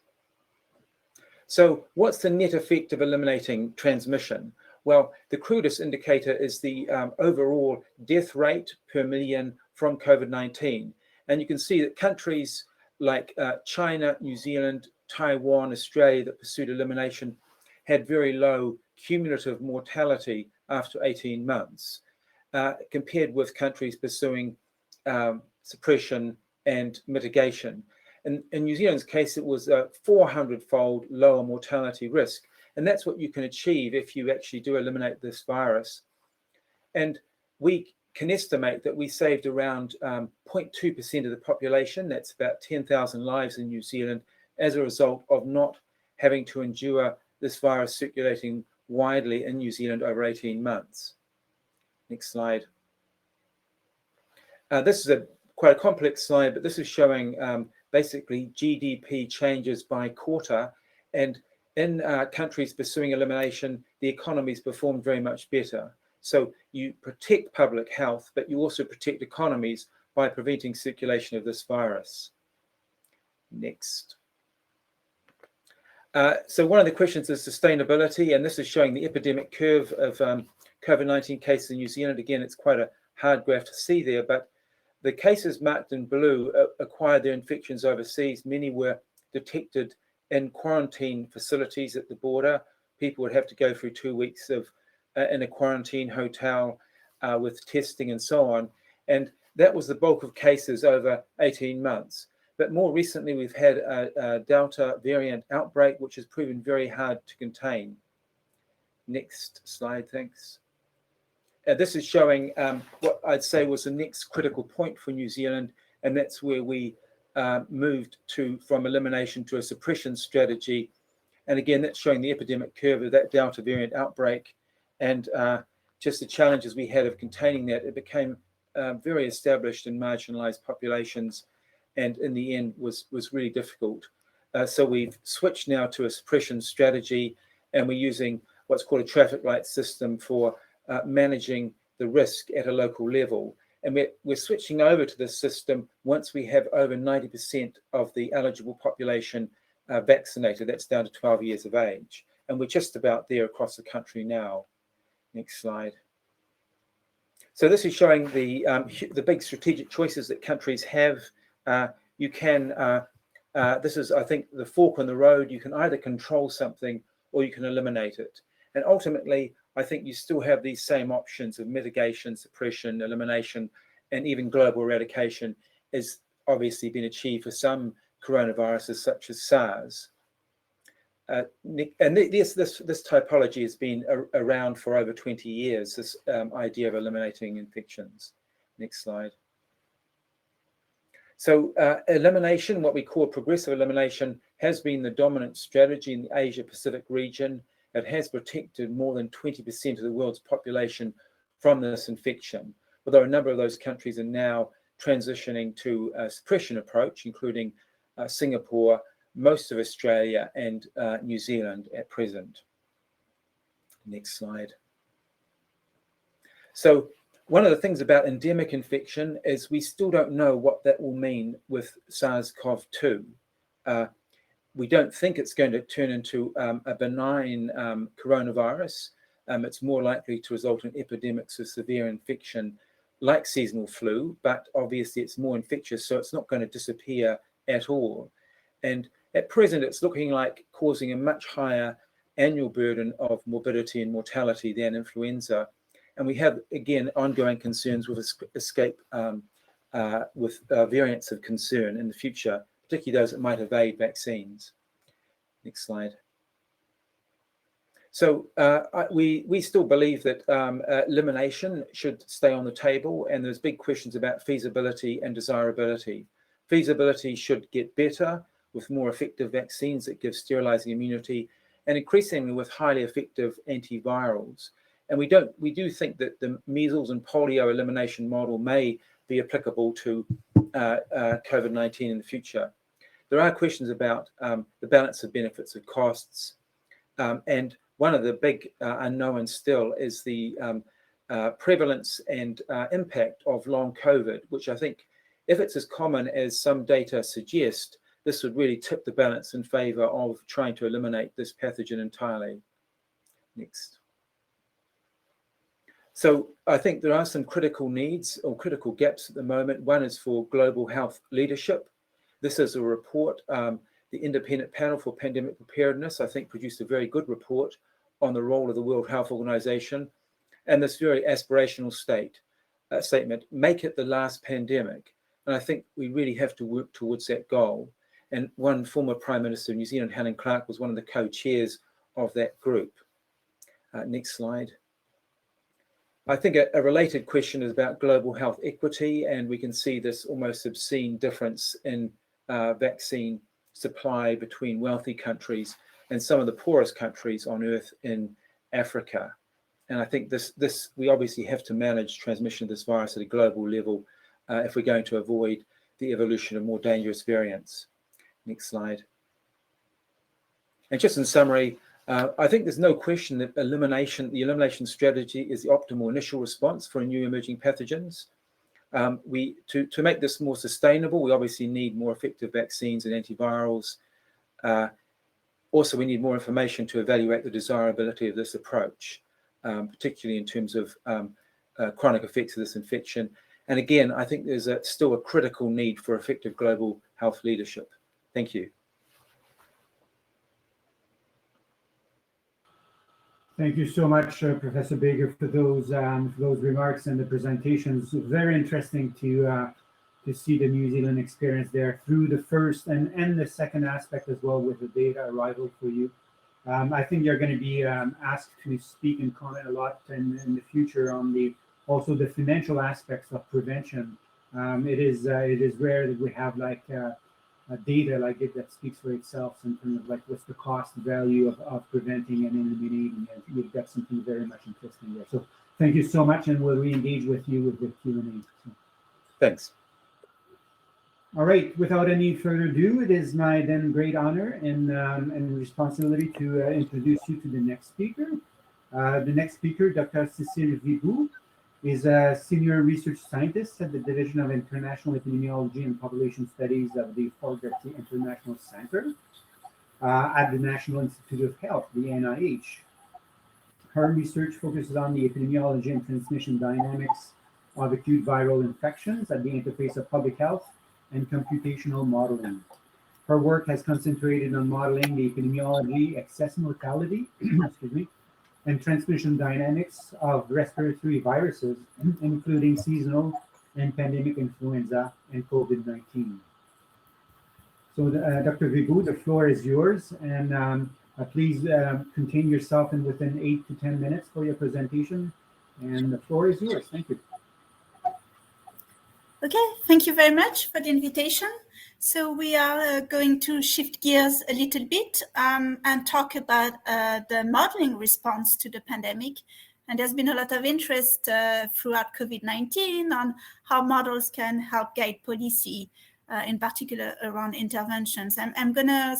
So what's the net effect of eliminating transmission? Well, the crudest indicator is the overall death rate per million from COVID-19. And you can see that countries like China, New Zealand, Taiwan, Australia that pursued elimination had very low cumulative mortality after 18 months, compared with countries pursuing suppression and mitigation. In New Zealand's case, it was a 400-fold lower mortality risk. And that's what you can achieve if you actually do eliminate this virus. And we can estimate that we saved around 0.2% of the population. That's about 10,000 lives in New Zealand as a result of not having to endure this virus circulating widely in New Zealand over 18 months. Next slide. This is quite a complex slide, but this is showing basically GDP changes by quarter. And in countries pursuing elimination, the economies performed very much better. So you protect public health, but you also protect economies by preventing circulation of this virus. Next. So one of the questions is sustainability, and this is showing the epidemic curve of COVID-19 cases in New Zealand. Again, it's quite a hard graph to see there, but the cases marked in blue acquired their infections overseas. Many were detected in quarantine facilities at the border. People would have to go through 2 weeks of in a quarantine hotel with testing and so on. And that was the bulk of cases over 18 months. But more recently, we've had a Delta variant outbreak, which has proven very hard to contain. Next slide, thanks. This is showing what I'd say was the next critical point for New Zealand, and that's where we moved from elimination to a suppression strategy. And again, that's showing the epidemic curve of that Delta variant outbreak and just the challenges we had of containing that. It became very established in marginalized populations, and in the end was really difficult. So we've switched now to a suppression strategy, and we're using what's called a traffic light system for managing the risk at a local level. And we're switching over to this system once we have over 90% of the eligible population vaccinated. That's down to 12 years of age. And we're just about there across the country now. Next slide. So this is showing the big strategic choices that countries have. You can, this is, I think, the fork in the road. You can either control something or you can eliminate it. And ultimately, I think you still have these same options of mitigation, suppression, elimination, and even global eradication has obviously been achieved for some coronaviruses such as SARS. And this typology has been around for over 20 years, this idea of eliminating infections. Next slide. So elimination, what we call progressive elimination, has been the dominant strategy in the Asia-Pacific region. It has protected more than 20% of the world's population from this infection, although a number of those countries are now transitioning to a suppression approach, including Singapore, most of Australia, and New Zealand at present. Next slide. So one of the things about endemic infection is we still don't know what that will mean with SARS-CoV-2. We don't think it's going to turn into a benign coronavirus. It's more likely to result in epidemics of severe infection like seasonal flu, but obviously it's more infectious, so it's not going to disappear at all. And at present, it's looking like causing a much higher annual burden of morbidity and mortality than influenza. And we have, again, ongoing concerns with escape with variants of concern in the future, particularly those that might evade vaccines. Next slide. So we still believe that elimination should stay on the table, and there's big questions about feasibility and desirability. Feasibility should get better with more effective vaccines that give sterilizing immunity, and increasingly with highly effective antivirals. And we do think that the measles and polio elimination model may be applicable to COVID-19 in the future. There are questions about the balance of benefits and costs. And one of the big unknowns still is the prevalence and impact of long COVID, which I think, if it's as common as some data suggest, this would really tip the balance in favor of trying to eliminate this pathogen entirely. Next. So I think there are some critical needs or critical gaps at the moment. One is for global health leadership. This is a report, the Independent Panel for Pandemic Preparedness, I think, produced a very good report on the role of the World Health Organization, and this very aspirational statement, make it the last pandemic. And I think we really have to work towards that goal. And one former Prime Minister of New Zealand, Helen Clark, was one of the co-chairs of that group. Next slide. I think a related question is about global health equity, and we can see this almost obscene difference in vaccine supply between wealthy countries and some of the poorest countries on earth in Africa. And I think this we obviously have to manage transmission of this virus at a global level if we're going to avoid the evolution of more dangerous variants. Next slide. And just in summary, I think there's no question that the elimination strategy is the optimal initial response for new emerging pathogens. To make this more sustainable, we obviously need more effective vaccines and antivirals. Also, we need more information to evaluate the desirability of this approach, particularly in terms of chronic effects of this infection. And again, I think there's still a critical need for effective global health leadership. Thank you. Thank you so much, Professor Baker, for those remarks and the presentations. Very interesting to see the New Zealand experience there through the first and the second aspect as well with the data arrival for you. I think you're going to be asked to speak and comment a lot in the future on also the financial aspects of prevention. It is rare that we have data like it that speaks for itself in terms of what's the cost value of preventing and eliminating. And you've got something very much interesting there. So thank you so much, and we'll re-engage with you with the Q&A. So. Thanks. All right. Without any further ado, it is my then great honor and responsibility to introduce you to the next speaker. The next speaker, Dr. Cécile Vibou, is a senior research scientist at the Division of International Epidemiology and Population Studies of the Fort-Garty International Center at the National Institute of Health, the NIH. Her research focuses on the epidemiology and transmission dynamics of acute viral infections at the interface of public health and computational modeling. Her work has concentrated on modeling the epidemiology, excess mortality, excuse me, and transmission dynamics of respiratory viruses, including seasonal and pandemic influenza and COVID-19. So Dr. Vibou, the floor is yours, and please contain yourself in within 8 to 10 minutes for your presentation, and the floor is yours. Thank you. Okay, thank you very much for the invitation. So we are going to shift gears a little bit and talk about the modeling response to the pandemic. And there's been a lot of interest throughout COVID-19 on how models can help guide policy, in particular around interventions. I'm going to,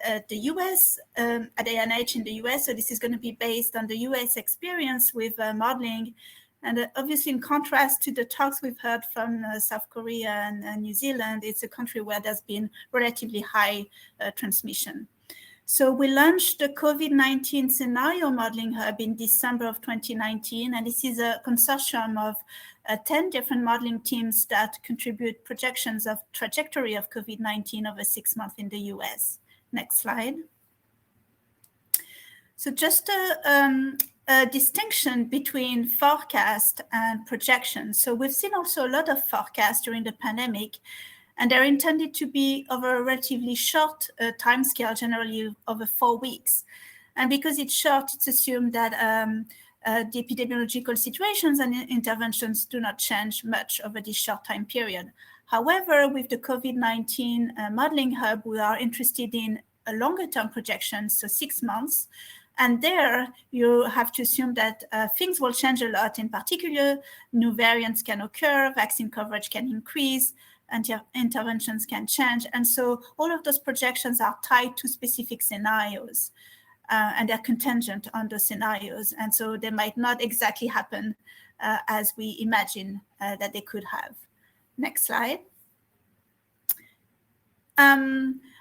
at the US, at the NIH in the US, so this is going to be based on the US experience with modeling. And obviously, in contrast to the talks we've heard from South Korea and New Zealand, it's a country where there's been relatively high transmission. So we launched the COVID-19 scenario modeling hub in December of 2019, and this is a consortium of 10 different modeling teams that contribute projections of trajectory of COVID-19 over 6 months in the US. Next slide. So just a distinction between forecast and projection. So we've seen also a lot of forecasts during the pandemic, and they're intended to be over a relatively short time scale, generally over 4 weeks. And because it's short, it's assumed that the epidemiological situations and interventions do not change much over this short time period. However, with the COVID-19 modeling hub, we are interested in a longer term projection, so 6 months. And there, you have to assume that things will change a lot. In particular, new variants can occur, vaccine coverage can increase, and interventions can change. And so all of those projections are tied to specific scenarios, and they're contingent on those scenarios. And so they might not exactly happen as we imagine that they could have. Next slide.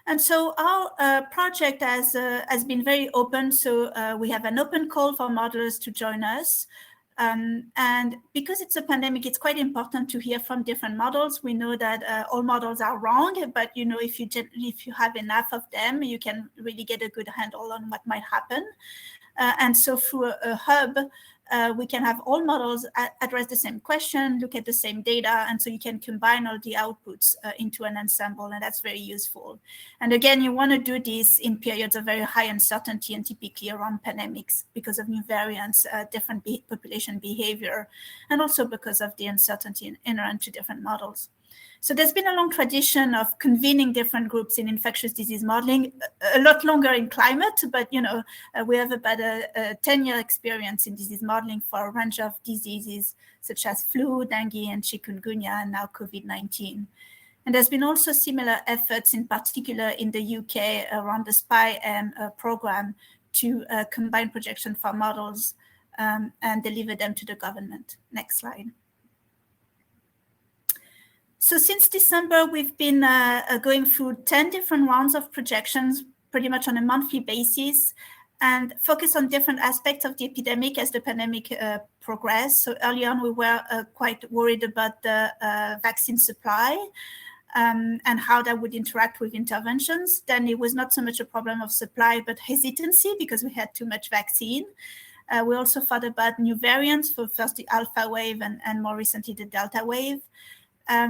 And so our project has been very open. So we have an open call for modelers to join us. And because it's a pandemic, it's quite important to hear from different models. We know that all models are wrong, but if you have enough of them, you can really get a good handle on what might happen. And so through a hub, we can have all models address the same question, look at the same data, and so you can combine all the outputs into an ensemble, and that's very useful. And again, you want to do this in periods of very high uncertainty and typically around pandemics because of new variants, different population behavior, and also because of the uncertainty inherent to different models. So there's been a long tradition of convening different groups in infectious disease modeling, a lot longer in climate, but we have about a 10-year experience in disease modeling for a range of diseases such as flu, dengue, and chikungunya, and now COVID-19. And there's been also similar efforts, in particular in the UK, around the SPI-M program to combine projection for models and deliver them to the government. Next slide. So since December, we've been going through 10 different rounds of projections, pretty much on a monthly basis, and focus on different aspects of the epidemic as the pandemic progressed. So early on, we were quite worried about the vaccine supply and how that would interact with interventions. Then it was not so much a problem of supply, but hesitancy because we had too much vaccine. We also thought about new variants, for first the Alpha wave and more recently the Delta wave.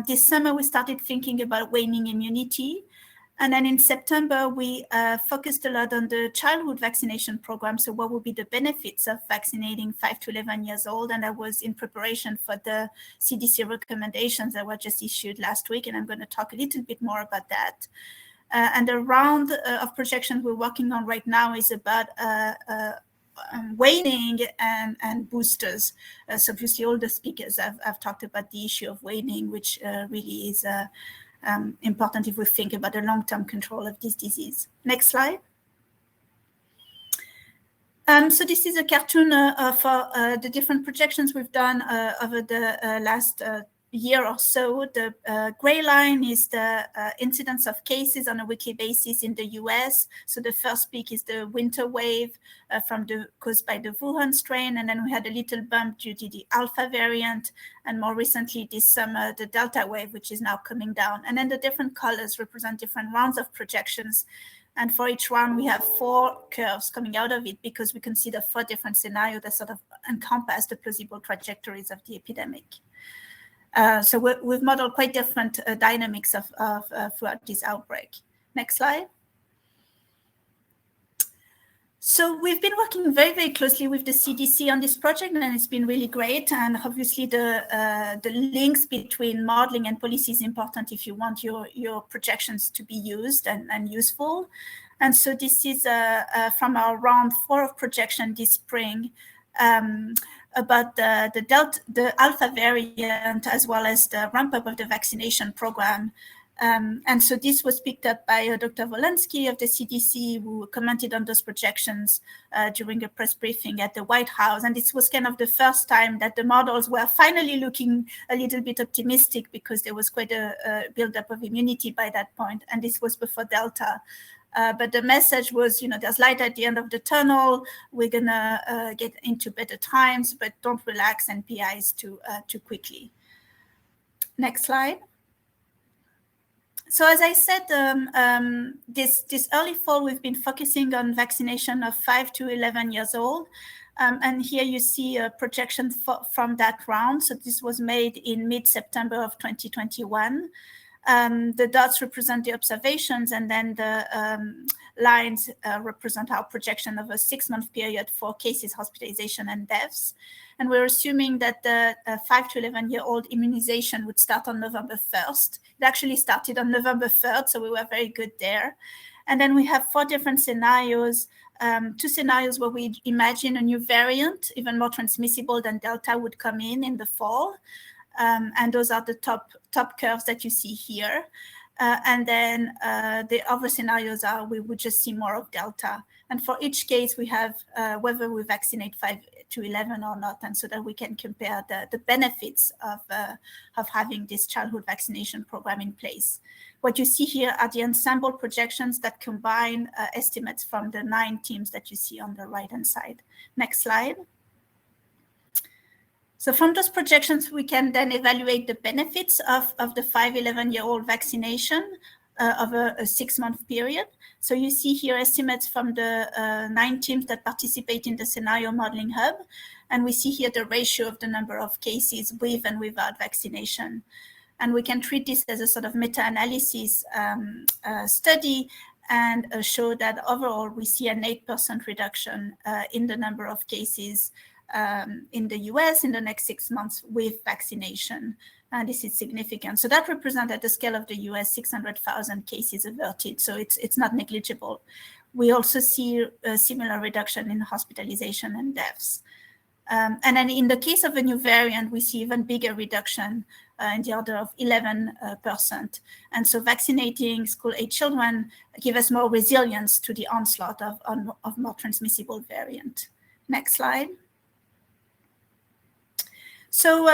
This summer, we started thinking about waning immunity. And then in September, we focused a lot on the childhood vaccination program. So what would be the benefits of vaccinating 5 to 11 years old? And that was in preparation for the CDC recommendations that were just issued last week. And I'm going to talk a little bit more about that. And the round of projections we're working on right now is about waning and boosters. So obviously all the speakers have talked about the issue of waning, which really is important if we think about the long-term control of this disease. Next slide. So this is a cartoon for the different projections we've done over the last year or so. The gray line is the incidence of cases on a weekly basis in the US. So the first peak is the winter wave caused by the Wuhan strain. And then we had a little bump due to the Alpha variant. And more recently this summer, the Delta wave, which is now coming down. And then the different colors represent different rounds of projections. And for each round, we have 4 curves coming out of it because we consider 4 different scenarios that sort of encompass the plausible trajectories of the epidemic. So we've modeled quite different dynamics throughout this outbreak. Next slide. So we've been working very, very closely with the CDC on this project, and it's been really great. And obviously the links between modeling and policy is important if you want your projections to be used and useful. And so this is from our round 4 of projection this spring, about the Alpha variant, as well as the ramp up of the vaccination program. And so this was picked up by Dr. Volensky of the CDC, who commented on those projections during a press briefing at the White House. And this was kind of the first time that the models were finally looking a little bit optimistic because there was quite a buildup of immunity by that point. And this was before Delta. But the message was, there's light at the end of the tunnel. We're going to get into better times, but don't relax NPIs too quickly. Next slide. So as I said, this early fall, we've been focusing on vaccination of 5 to 11 years old. And here you see a projection from that round. So this was made in mid-September of 2021. The dots represent the observations, and then the lines represent our projection of a 6-month period for cases, hospitalization, and deaths. And we're assuming that the 5 to 11-year-old immunization would start on November 1st. It actually started on November 3rd, so we were very good there. And then we have 4 different scenarios. 2 scenarios where we imagine a new variant, even more transmissible than Delta, would come in the fall. And those are the top curves that you see here. And then the other scenarios are we would just see more of Delta. And for each case, we have whether we vaccinate 5 to 11 or not, and so that we can compare the benefits of having this childhood vaccination program in place. What you see here are the ensemble projections that combine estimates from the 9 teams that you see on the right-hand side. Next slide. So from those projections, we can then evaluate the benefits of the 5-11-year-old vaccination over a 6-month period. So you see here estimates from the 9 teams that participate in the scenario modeling hub. And we see here the ratio of the number of cases with and without vaccination. And we can treat this as a sort of meta-analysis study and show that overall we see an 8% reduction in the number of cases in the US in the next 6 months with vaccination. And this is significant. So that represents at the scale of the US 600,000 cases averted. So it's not negligible. We also see a similar reduction in hospitalization and deaths. And then in the case of a new variant, we see even bigger reduction in the order of 11%. And so vaccinating school-age children give us more resilience to the onslaught of more transmissible variant. Next slide. So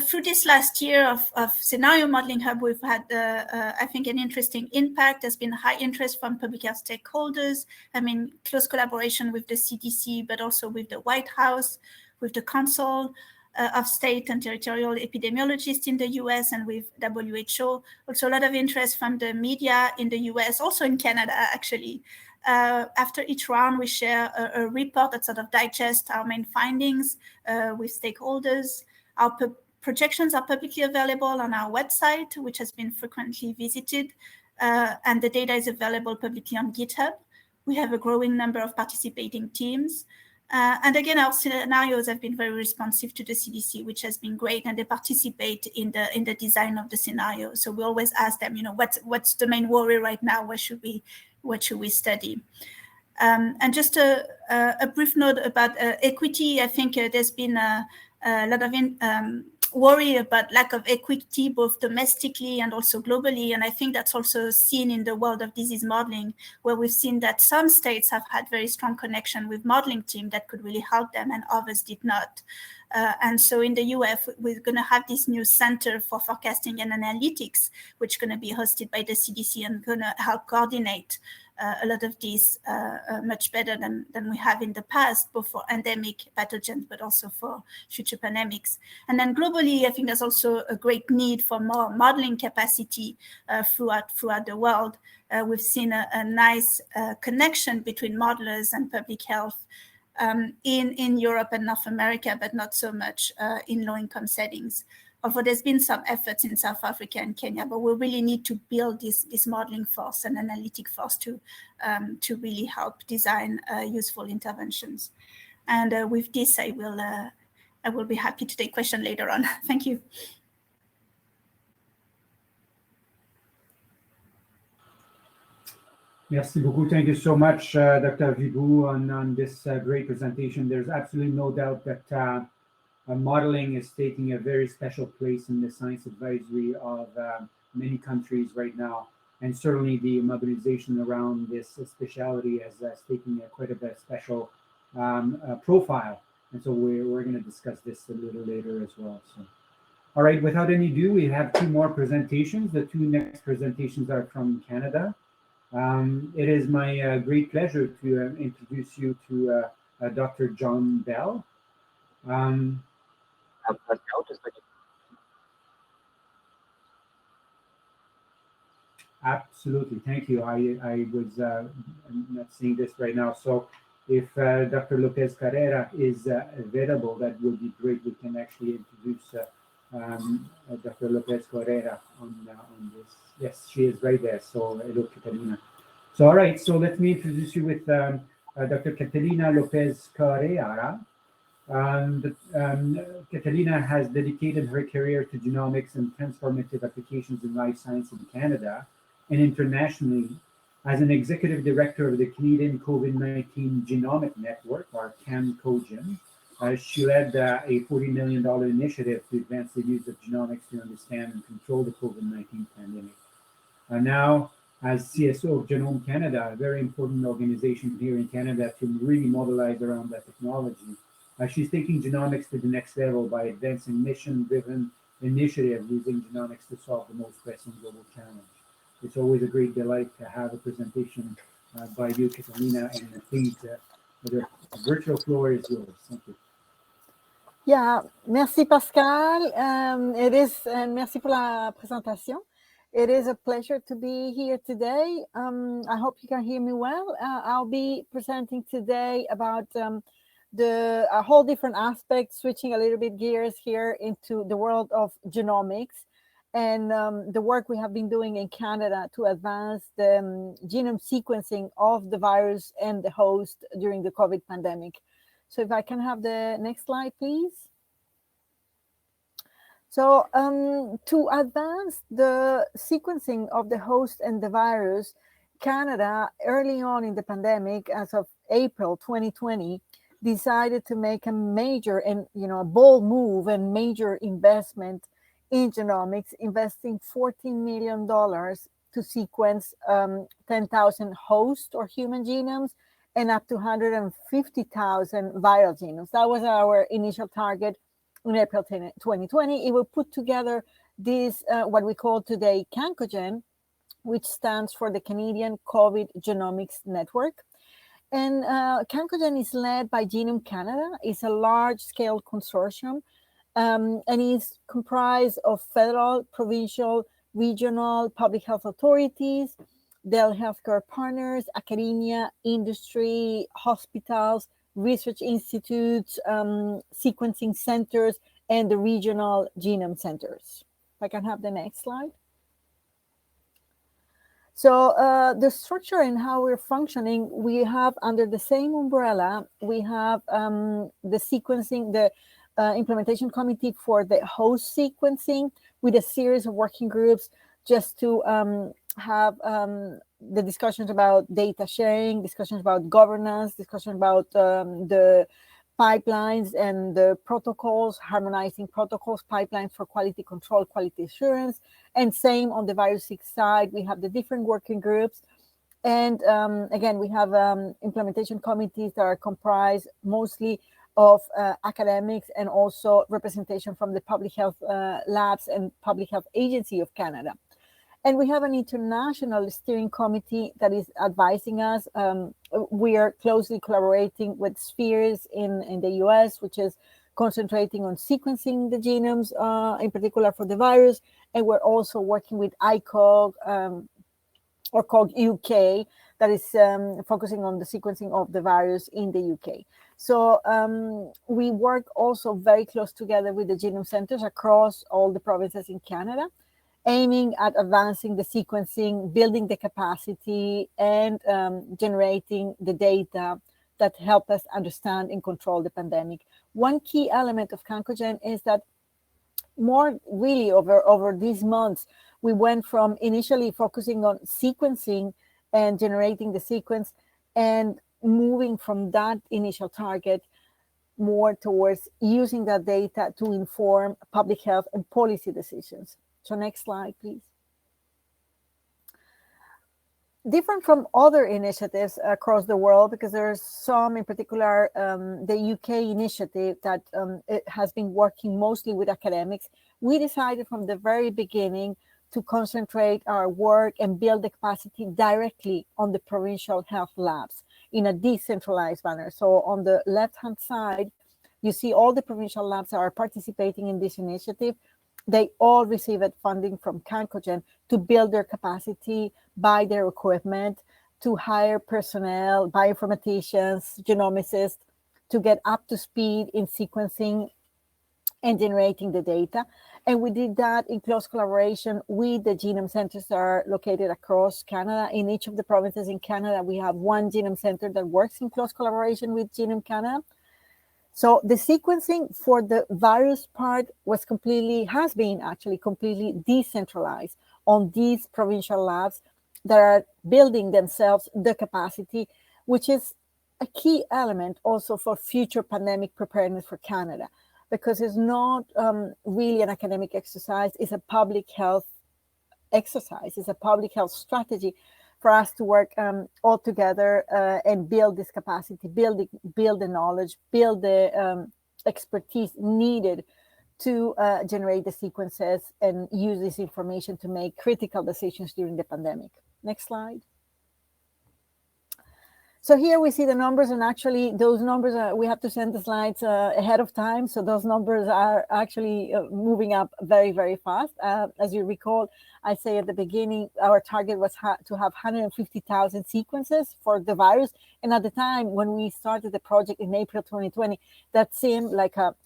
through this last year of Scenario Modeling Hub, we've had, I think, an interesting impact. There's been high interest from public health stakeholders. I mean, close collaboration with the CDC, but also with the White House, with the Council of State and Territorial Epidemiologists in the US and with WHO. Also a lot of interest from the media in the US, also in Canada, actually. After each round, we share a report that sort of digests our main findings with stakeholders. Our projections are publicly available on our website, which has been frequently visited, and the data is available publicly on GitHub. We have a growing number of participating teams. And again, our scenarios have been very responsive to the CDC, which has been great, and they participate in the design of the scenario. So we always ask them, what's the main worry right now? What should we study? And just a brief note about equity. I think there's been a lot of worry about lack of equity, both domestically and also globally. And I think that's also seen in the world of disease modeling, where we've seen that some states have had very strong connection with modeling team that could really help them, and others did not. And so in the US, we're going to have this new Center for Forecasting and Analytics, which is going to be hosted by the CDC and going to help coordinate a lot of these much better than we have in the past, both for endemic pathogens, but also for future pandemics. And then globally, I think there's also a great need for more modeling capacity throughout the world. We've seen a nice connection between modelers and public health in Europe and North America, but not so much in low-income settings. Although there's been some efforts in South Africa and Kenya, but we really need to build this modeling force and analytic force to really help design useful interventions. And with this, I will be happy to take questions later on. Thank you. Merci beaucoup. Thank you so much, Dr. Vibou, on this great presentation. There's absolutely no doubt that modeling is taking a very special place in the science advisory of many countries right now. And certainly the mobilization around this specialty has taken quite a bit special profile. And so we're going to discuss this a little later as well. So, all right, without any ado, we have 2 more presentations. The 2 next presentations are from Canada. It is my great pleasure to introduce you to Dr. John Bell. Absolutely, thank you. I was not seeing this right now. So if Dr. Lopez Carrera is available, that would be great. We can actually introduce Dr. Lopez Carrera on this. Yes, she is right there. So hello, Catalina. So all right, so let me introduce you with Dr. Catalina Lopez Carrera. Catalina has dedicated her career to genomics and transformative applications in life science in Canada and internationally. As an executive director of the Canadian COVID-19 Genomic Network, or CAN-COGEN, she led a $40 million initiative to advance the use of genomics to understand and control the COVID-19 pandemic. Now, as CSO of Genome Canada, a very important organization here in Canada to really mobilize around that technology, she's taking genomics to the next level by advancing mission-driven initiatives using genomics to solve the most pressing global challenge. It's always a great delight to have a presentation by you, Catalina, and please, the virtual floor is yours. Thank you. Yeah, merci Pascal. Merci pour la présentation. It is a pleasure to be here today. I hope you can hear me well. I'll be presenting today about a whole different aspect, switching a little bit gears here into the world of genomics and the work we have been doing in Canada to advance the genome sequencing of the virus and the host during the COVID pandemic. So if I can have the next slide, please. So to advance the sequencing of the host and the virus, Canada, early on in the pandemic, as of April 2020, decided to make a major and bold move and major investment in genomics, investing $14 million to sequence 10,000 host or human genomes and up to 150,000 viral genomes. That was our initial target in April 2020. It will put together this, what we call today CanCoGen, which stands for the Canadian COVID Genomics Network. And CanCoGen is led by Genome Canada. It's a large-scale consortium, and is comprised of federal, provincial, regional public health authorities, their healthcare partners, academia, industry, hospitals, research institutes, sequencing centers, and the regional genome centers. If I can have the next slide. So the structure and how we're functioning, we have under the same umbrella, we have the sequencing, the implementation committee for the host sequencing with a series of working groups just to have the discussions about data sharing, discussions about governance, discussions about the pipelines and the protocols, harmonizing protocols, pipelines for quality control, quality assurance. And same on the virus side, we have the different working groups. And again, we have implementation committees that are comprised mostly of academics and also representation from the public health labs and Public Health Agency of Canada. And we have an international steering committee that is advising us. We are closely collaborating with Spheres in the US, which is concentrating on sequencing the genomes, in particular for the virus. And we're also working with ICOG or COG UK, that is focusing on the sequencing of the virus in the UK. So we work also very close together with the genome centers across all the provinces in Canada, aiming at advancing the sequencing, building the capacity, and generating the data that help us understand and control the pandemic. One key element of CanCoGen is that more really over these months, we went from initially focusing on sequencing and generating the sequence and moving from that initial target more towards using that data to inform public health and policy decisions. So next slide, please. Different from other initiatives across the world, because there's some in particular, the UK initiative that it has been working mostly with academics. We decided from the very beginning to concentrate our work and build the capacity directly on the provincial health labs in a decentralized manner. So on the left-hand side, you see all the provincial labs that are participating in this initiative. They all received funding from CanCoGen to build their capacity, buy their equipment, to hire personnel, bioinformaticians, genomicists, to get up to speed in sequencing and generating the data. And we did that in close collaboration with the genome centers that are located across Canada. In each of the provinces in Canada, we have one genome center that works in close collaboration with Genome Canada. So the sequencing for the virus part has been actually completely decentralized on these provincial labs that are building themselves the capacity, which is a key element also for future pandemic preparedness for Canada, because it's not really an academic exercise, it's a public health exercise, it's a public health strategy for us to work all together and build this capacity, build the knowledge, build the expertise needed to generate the sequences and use this information to make critical decisions during the pandemic. Next slide. So here we see the numbers, and actually those numbers we have to send the slides ahead of time. So those numbers are actually moving up very, very fast. As you recall, I say at the beginning, our target was to have 150,000 sequences for the virus. And at the time when we started the project in April 2020, that seemed like a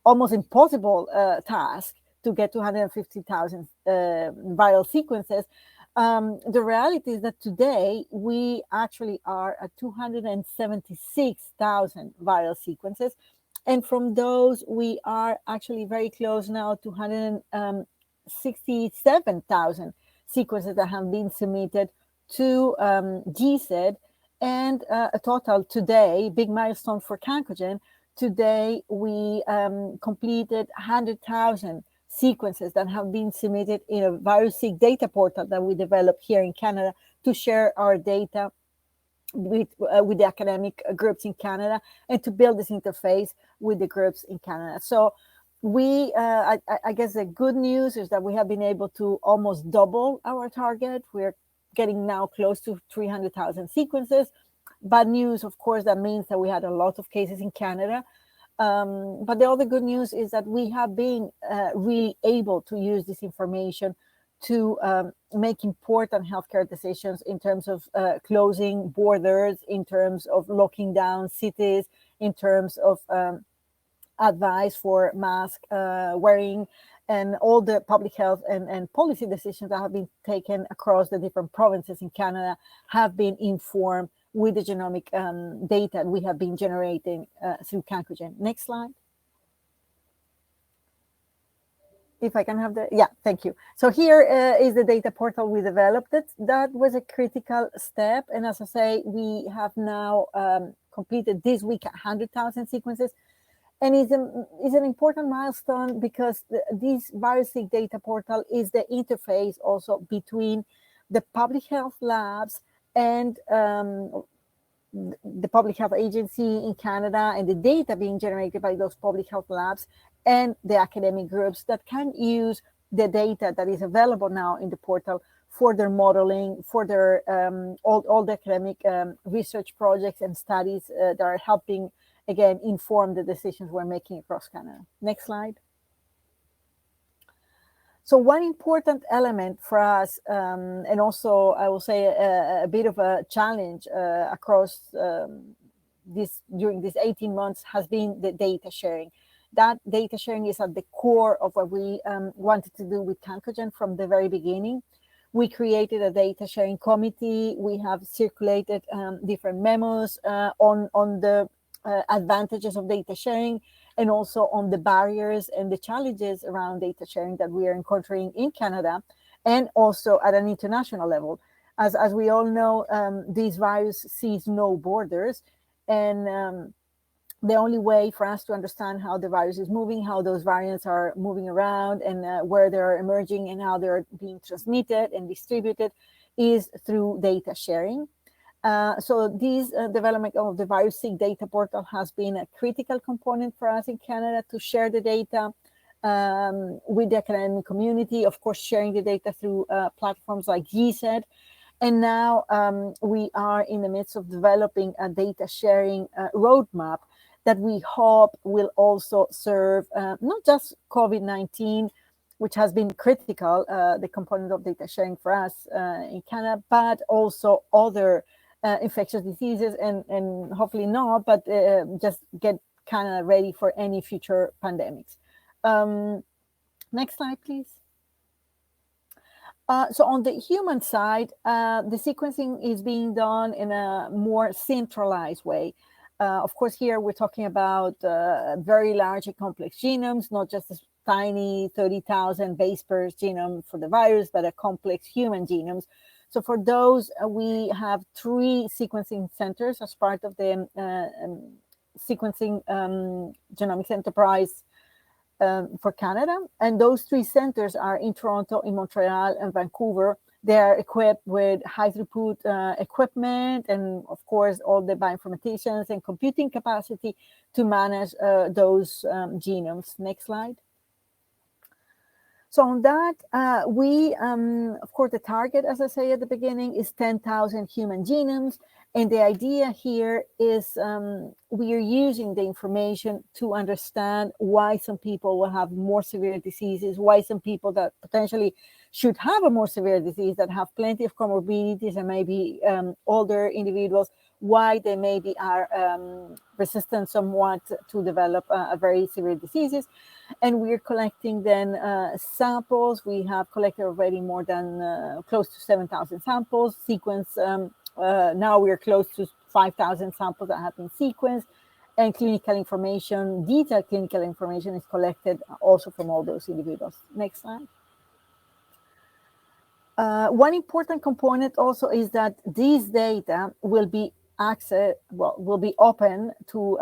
almost impossible task to get to 150,000 viral sequences. The reality is that today we actually are at 276,000 viral sequences. And from those, we are actually very close now to 167,000 sequences that have been submitted to GSED. And a total today, big milestone for Cancogen, today we completed 100,000 sequences that have been submitted in a VirusSeq data portal that we developed here in Canada to share our data with the academic groups in Canada and to build this interface with the groups in Canada. So we, I guess the good news is that we have been able to almost double our target. We're getting now close to 300,000 sequences. Bad news, of course, that means that we had a lot of cases in Canada. But the other good news is that we have been really able to use this information to make important healthcare decisions in terms of closing borders, in terms of locking down cities, in terms of advice for mask wearing, and all the public health and policy decisions that have been taken across the different provinces in Canada have been informed with the genomic data we have been generating through Cancogen. Next slide. If I can have the, yeah, thank you. So here is the data portal we developed. That was a critical step. And as I say, we have now completed this week 100,000 sequences. And is an important milestone because this VirusSeq data portal is the interface also between the public health labs and the public health agency in Canada and the data being generated by those public health labs and the academic groups that can use the data that is available now in the portal for their modeling, for their all the academic research projects and studies that are helping, again, inform the decisions we're making across Canada. Next slide. So one important element for us, and also I will say a bit of a challenge across during these 18 months has been the data sharing. That data sharing is at the core of what we wanted to do with Cancogen from the very beginning. We created a data sharing committee. We have circulated different memos on the advantages of data sharing, and also on the barriers and the challenges around data sharing that we are encountering in Canada, and also at an international level. As we all know, this virus sees no borders, and the only way for us to understand how the virus is moving, how those variants are moving around, and where they're emerging and how they're being transmitted and distributed is through data sharing. So this development of the VirusSeq data portal has been a critical component for us in Canada to share the data with the academic community, of course, sharing the data through platforms like GSED. And now we are in the midst of developing a data sharing roadmap that we hope will also serve not just COVID-19, which has been critical, the component of data sharing for us in Canada, but also other infectious diseases, and hopefully not, but just get Canada ready for any future pandemics. Next slide, please. So on the human side, the sequencing is being done in a more centralized way. Of course, here we're talking about very large and complex genomes, not just a tiny 30,000 base pairs genome for the virus, but a complex human genomes. So for those, we have 3 sequencing centers as part of the sequencing genomics enterprise for Canada. And those 3 centers are in Toronto, in Montreal, and Vancouver. They are equipped with high throughput equipment and, of course, all the bioinformaticians and computing capacity to manage those genomes. Next slide. So on that, of course, the target, as I say at the beginning, is 10,000 human genomes. And the idea here is we are using the information to understand why some people will have more severe diseases, why some people that potentially should have a more severe disease that have plenty of comorbidities and maybe older individuals, why they maybe are resistant somewhat to develop a very severe diseases. And we're collecting then samples. We have collected already more than close to 7,000 samples, sequence. Now we're close to 5,000 samples that have been sequenced, and clinical information, detailed clinical information is collected also from all those individuals. Next slide. One important component also is that these data will be will be open to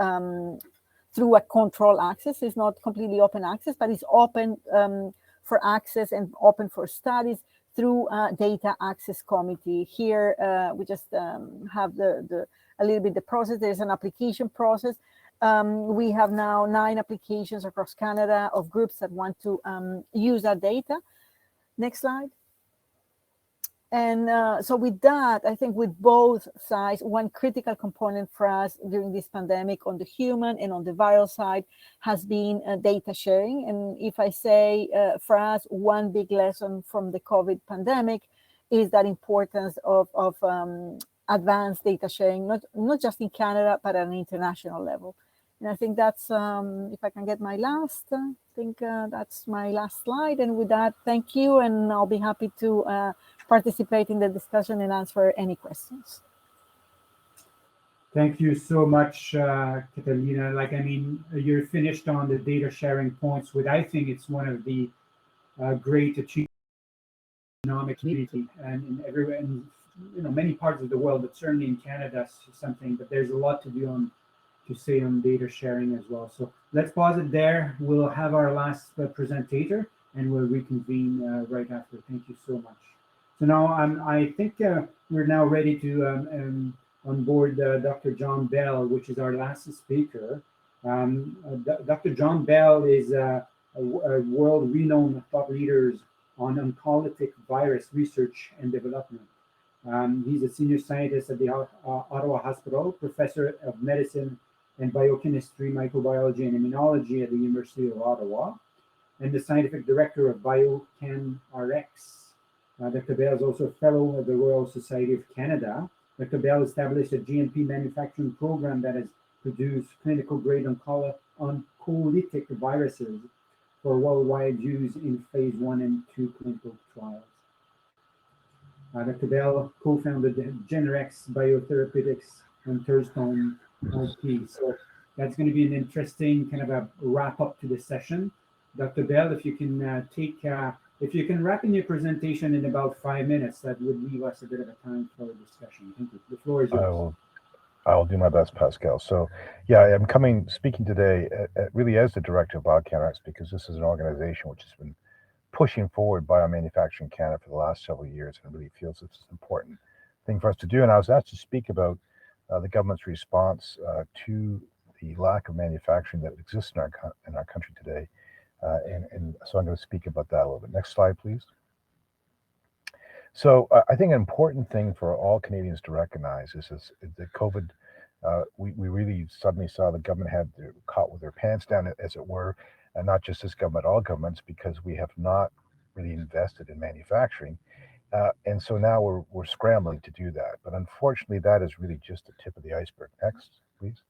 through a control access. It's not completely open access, but it's open for access and open for studies through a data access committee. Here, we just have a little bit the process. There's an application process. We have now 9 applications across Canada of groups that want to use that data. Next slide. And so with that, I think with both sides, one critical component for us during this pandemic on the human and on the viral side has been data sharing. And if I say for us, one big lesson from the COVID pandemic is that importance of advanced data sharing, not just in Canada, but at an international level. And I think that's, if I can get my last, I think that's my last slide. And with that, thank you. And I'll be happy to participate in the discussion and answer any questions. Thank you so much, Catalina. You're finished on the data sharing points, which I think it's one of the great achievements in the economic community and everywhere in many parts of the world, but certainly in Canada, something. But there's a lot to do to say on data sharing as well. So let's pause it there. We'll have our last presenter, and we'll reconvene right after. Thank you so much. So now I think we're now ready to onboard Dr. John Bell, which is our last speaker. Dr. John Bell is a world-renowned thought leader on oncolytic virus research and development. He's a senior scientist at the Ottawa Hospital, professor of medicine and biochemistry, microbiology, and immunology at the University of Ottawa, and the scientific director of BioCanRx. Dr. Bell is also a fellow of the Royal Society of Canada. Dr. Bell established a GMP manufacturing program that has produced clinical-grade oncolytic viruses for worldwide use in phase 1 and 2 clinical trials. Dr. Bell co-founded Genrex Biotherapeutics and Thurstone LP. So that's going to be an interesting kind of a wrap-up to the session. Dr. Bell, if you can if you can wrap in your presentation in about 5 minutes, that would leave us a bit of a time for a discussion. Thank you. The floor is yours. I will do my best, Pascal. So, yeah, I'm speaking today really as the director of BioCanRx, because this is an organization which has been pushing forward biomanufacturing in Canada for the last several years, and really feels it's an important thing for us to do. And I was asked to speak about the government's response to the lack of manufacturing that exists in our country today. And so I'm going to speak about that a little bit. Next slide, please. So I think an important thing for all Canadians to recognize is that COVID, we really suddenly saw the government had caught with their pants down, as it were, and not just this government, all governments, because we have not really invested in manufacturing. And so now we're scrambling to do that. But unfortunately, that is really just the tip of the iceberg. Next, please.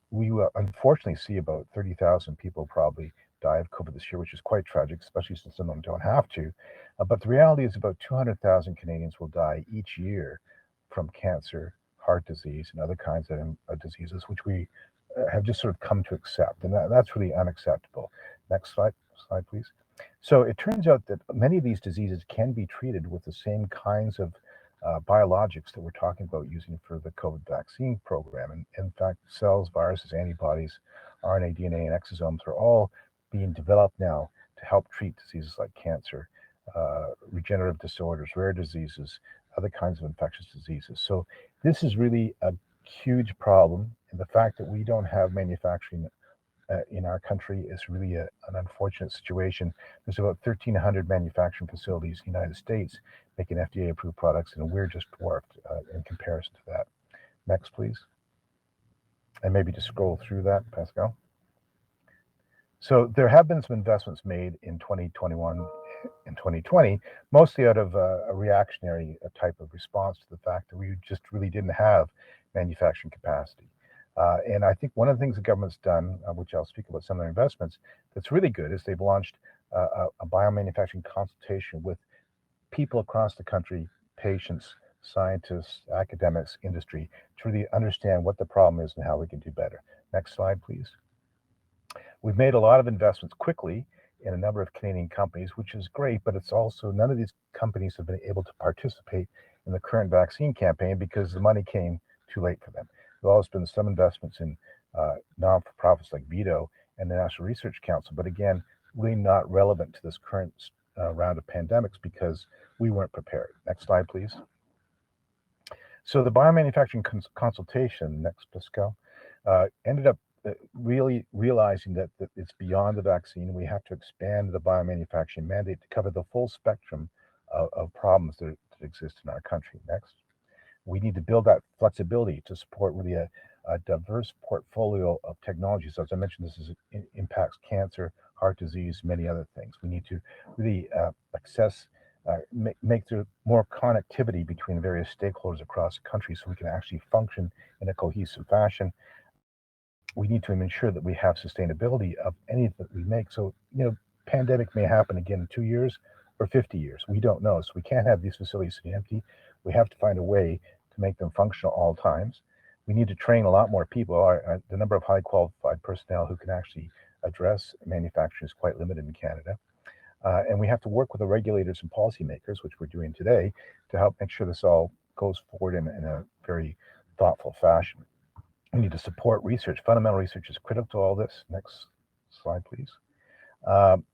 We will unfortunately see about 30,000 people probably die of COVID this year, which is quite tragic, especially since some of them don't have to. But the reality is about 200,000 Canadians will die each year from cancer, heart disease, and other kinds of diseases, which we have just sort of come to accept. And that's really unacceptable. Next slide, please. So it turns out that many of these diseases can be treated with the same kinds of biologics that we're talking about using for the COVID vaccine program. And in fact, cells, viruses, antibodies, RNA, DNA, and exosomes are all being developed now to help treat diseases like cancer, regenerative disorders, rare diseases, other kinds of infectious diseases. So this is really a huge problem. And the fact that we don't have manufacturing in our country is really an unfortunate situation. There's about 1,300 manufacturing facilities in the United States making FDA-approved products, and we're just dwarfed in comparison to that. Next, please. And maybe just scroll through that, Pascal. So there have been some investments made in 2021 and 2020, mostly out of a reactionary type of response to the fact that we just really didn't have manufacturing capacity. And I think one of the things the government's done, which I'll speak about some of their investments, that's really good is they've launched a biomanufacturing consultation with people across the country, patients, scientists, academics, industry, to really understand what the problem is and how we can do better. Next slide, please. We've made a lot of investments quickly in a number of Canadian companies, which is great, but it's also none of these companies have been able to participate in the current vaccine campaign because the money came too late for them. There's always been some investments in non-for-profits like VITO and the National Research Council, but again, really not relevant to this current round of pandemics because we weren't prepared. Next slide, please. So the biomanufacturing consultation, next, Pascal, ended up really realizing that it's beyond the vaccine. We have to expand the biomanufacturing mandate to cover the full spectrum of problems that exist in our country. Next. We need to build that flexibility to support really a diverse portfolio of technologies. So as I mentioned, impacts cancer, heart disease, many other things. We need to really make there more connectivity between various stakeholders across the country so we can actually function in a cohesive fashion. We need to ensure that we have sustainability of anything that we make. So, pandemic may happen again in 2 years or 50 years. We don't know. So we can't have these facilities sitting empty. We have to find a way to make them functional all times. We need to train a lot more people. The number of high qualified personnel who can actually address manufacturing is quite limited in Canada. And we have to work with the regulators and policymakers, which we're doing today, to help make sure this all goes forward in a very thoughtful fashion. We need to support research. Fundamental research is critical to all this. Next slide, please.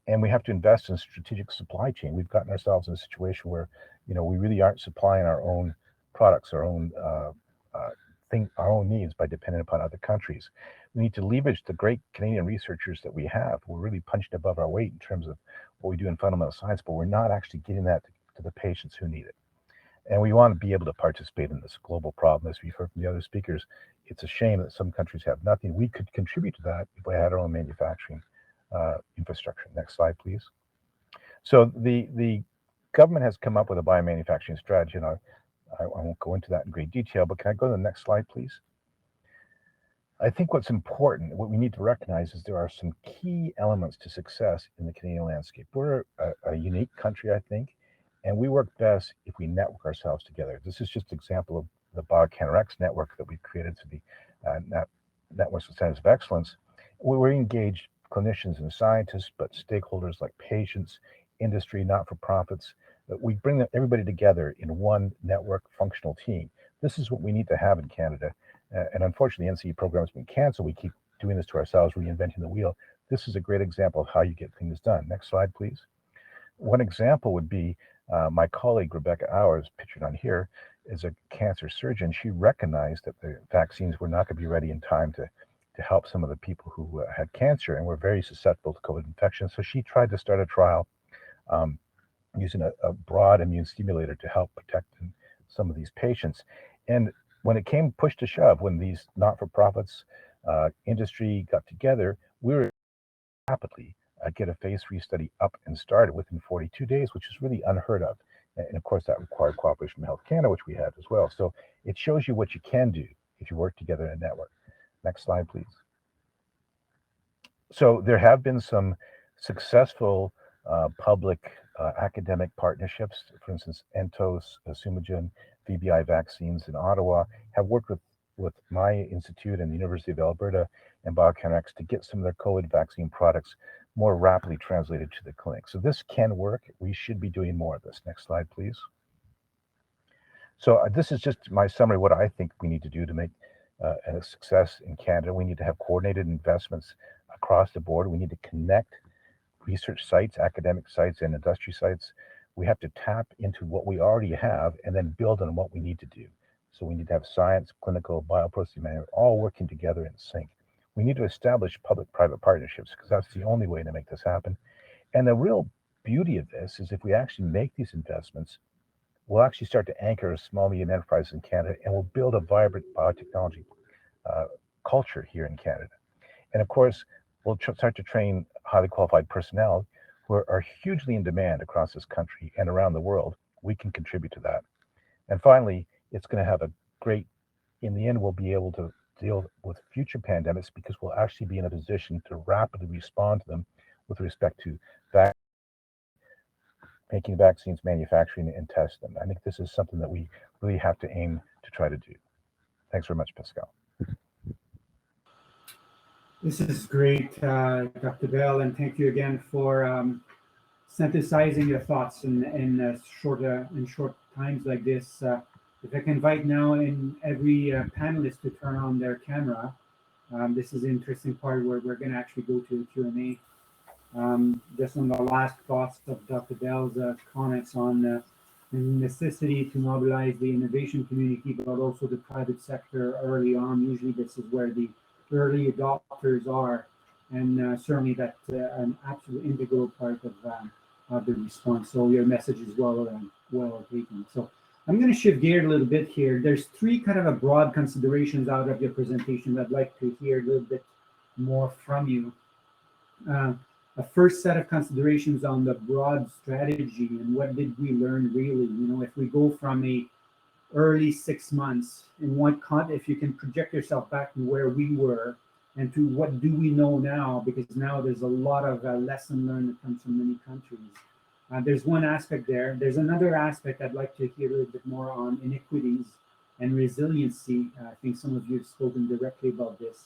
And we have to invest in strategic supply chain. We've gotten ourselves in a situation where, we really aren't supplying our own products, our own needs by depending upon other countries. We need to leverage the great Canadian researchers that we have. We're really punching above our weight in terms of what we do in fundamental science, but we're not actually getting that to the patients who need it. And we want to be able to participate in this global problem. As we've heard from the other speakers, it's a shame that some countries have nothing. We could contribute to that if we had our own manufacturing infrastructure. Next slide, please. So the government has come up with a biomanufacturing strategy, and I won't go into that in great detail, but can I go to the next slide, please? I think what's important, what we need to recognize is there are some key elements to success in the Canadian landscape. We're a unique country, I think, and we work best if we network ourselves together. This is just an example of the BioCanRx network that we've created through the Networks of Centers of Excellence. We engage clinicians and scientists, but stakeholders like patients, industry, not-for-profits. We bring everybody together in one network functional team. This is what we need to have in Canada. And unfortunately, the NCE program has been canceled. We keep doing this to ourselves, reinventing the wheel. This is a great example of how you get things done. Next slide, please. One example would be my colleague, Rebecca Hours, pictured on here, is a cancer surgeon. She recognized that the vaccines were not going to be ready in time to help some of the people who had cancer and were very susceptible to COVID infection. So she tried to start a trial using a broad immune stimulator to help protect some of these patients. And when it came push to shove, when these not-for-profits, industry got together, we were rapidly get a phase 3 study up and started within 42 days, which is really unheard of. And of course, that required cooperation from Health Canada, which we had as well. So it shows you what you can do if you work together in a network. Next slide, please. So there have been some successful public academic partnerships. For instance, Entos, Sumagen, VBI Vaccines in Ottawa have worked with my institute and the University of Alberta and BioCanRx to get some of their COVID vaccine products more rapidly translated to the clinic. So this can work. We should be doing more of this. Next slide, please. So this is just my summary of what I think we need to do to make a success in Canada. We need to have coordinated investments across the board. We need to connect research sites, academic sites, and industry sites. We have to tap into what we already have and then build on what we need to do. So we need to have science, clinical, bioprocessing, all working together in sync. We need to establish public-private partnerships because that's the only way to make this happen. And the real beauty of this is if we actually make these investments, we'll actually start to anchor small, medium enterprises in Canada, and we'll build a vibrant biotechnology culture here in Canada. And of course, we'll start to train highly qualified personnel who are hugely in demand across this country and around the world. We can contribute to that. And finally, it's going to have a great, in the end, we'll be able to deal with future pandemics because we'll actually be in a position to rapidly respond to them with respect to making vaccines, manufacturing, and test them. I think this is something that we really have to aim to try to do. Thanks very much, Pascal. This is great, Dr. Bell, and thank you again for synthesizing your thoughts in short times like this. If I can invite now in every panelist to turn on their camera, this is the interesting part where we're going to actually go to the Q&A. Just on the last thoughts of Dr. Bell's comments on the necessity to mobilize the innovation community, but also the private sector early on. Usually this is where the early adopters are, and certainly that's an absolute integral part of the response. So your message is well taken. So I'm going to shift gear a little bit here. There's three kind of a broad considerations out of your presentation that I'd like to hear a little bit more from you. A first set of considerations on the broad strategy and what did we learn really? You know, if we go from a early 6 months in if you can project yourself back to where we were and to what do we know now, because now there's a lot of lesson learned that comes from many countries. There's one aspect there. There's another aspect I'd like to hear a little bit more on: inequities and resiliency. I think some of you have spoken directly about this.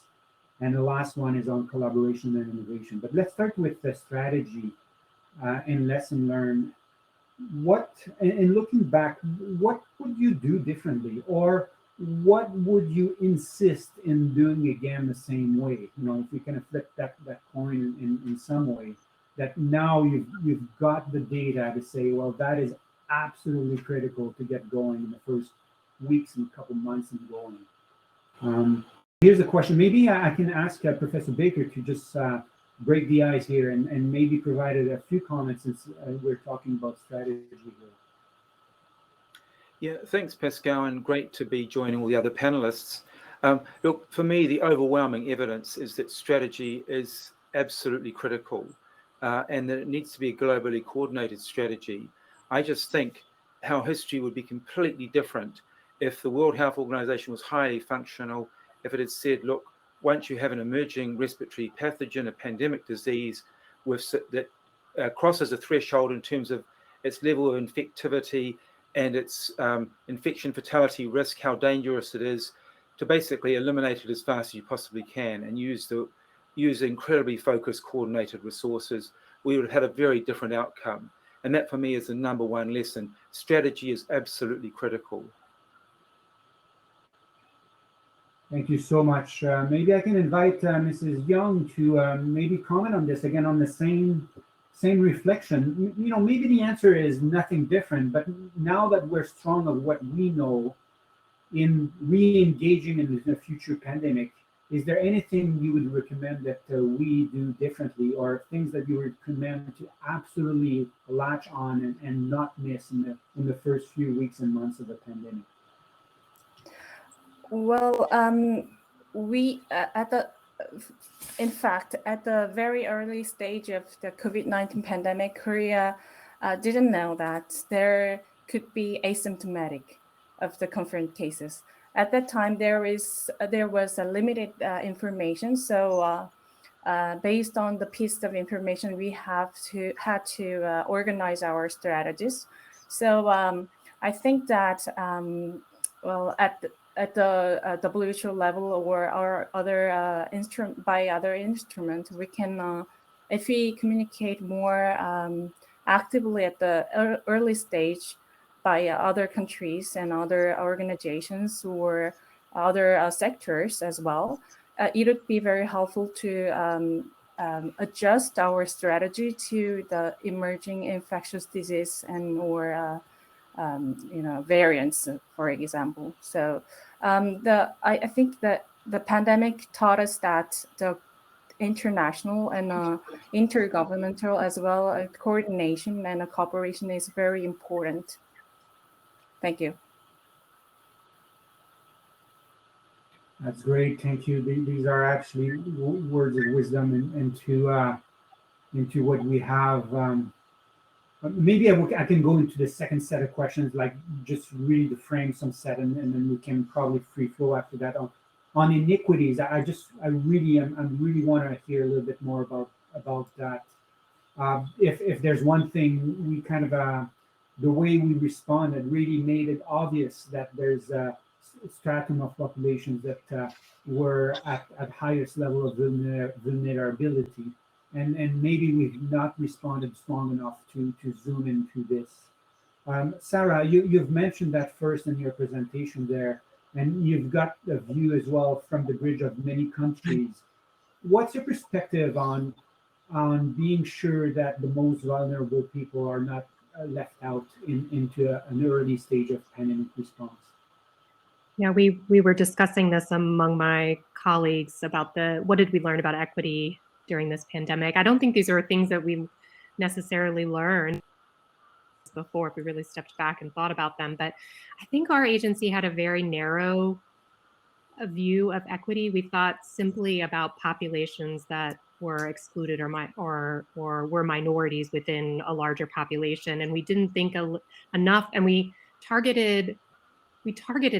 And the last one is on collaboration and innovation. But let's start with the strategy and lesson learned. In looking back, what would you do differently, or what would you insist in doing again the same way? You know, if you kind of flip that coin in some way, that now you've got the data to say, well, that is absolutely critical to get going in the first weeks and couple months and going. Here's a question. Maybe I can ask Professor Baker to just break the ice here and maybe provide a few comments since we're talking about strategy here. Yeah, thanks, Pascal, and great to be joining all the other panelists. Look, for me, the overwhelming evidence is that strategy is absolutely critical and that it needs to be a globally coordinated strategy. I just think how history would be completely different if the World Health Organization was highly functional, if it had said, look, once you have an emerging respiratory pathogen, a pandemic disease that crosses a threshold in terms of its level of infectivity and its infection fatality risk, how dangerous it is, to basically eliminate it as fast as you possibly can and use incredibly focused, coordinated resources, we would have had a very different outcome. And that, for me, is the number one lesson. Strategy is absolutely critical. Thank you so much. Maybe I can invite Mrs. Young to maybe comment on this again, on the same reflection. You know, maybe the answer is nothing different, but now that we're strong of what we know in re-engaging in the future pandemic, is there anything you would recommend that we do differently, or things that you would recommend to absolutely latch on and not miss in the first few weeks and months of the pandemic? Well, we in fact, at the very early stage of the COVID-19 pandemic, Korea didn't know that there could be asymptomatic of the confirmed cases. At that time, there was a limited information. So based on the piece of information, we had to organize our strategies. So I think that, well, at the WHO level or our other instrument, we can, if we communicate more actively at the early stage by other countries and other organizations or other sectors as well, it would be very helpful to adjust our strategy to the emerging infectious disease and or variants, for example. So I think that the pandemic taught us that the international and intergovernmental as well coordination and cooperation is very important. Thank you. That's great. Thank you. These are actually words of wisdom into what we have. Maybe I can go into the second set of questions, like just really to frame some set, and then we can probably free flow after that on iniquities. I really want to hear a little bit more about that. If there's one thing we kind of the way we responded really made it obvious that there's a stratum of populations that were at highest level of vulnerability. And maybe we've not responded strong enough to zoom into this. Sarah, you've mentioned that first in your presentation there, and you've got a view as well from the bridge of many countries. What's your perspective on being sure that the most vulnerable people are not left out into an early stage of pandemic response? Yeah, we were discussing this among my colleagues about what did we learn about equity during this pandemic. I don't think these are things that we necessarily learned before if we really stepped back and thought about them. But I think our agency had a very narrow view of equity. We thought simply about populations that were excluded or were minorities within a larger population, and we didn't think enough. And we targeted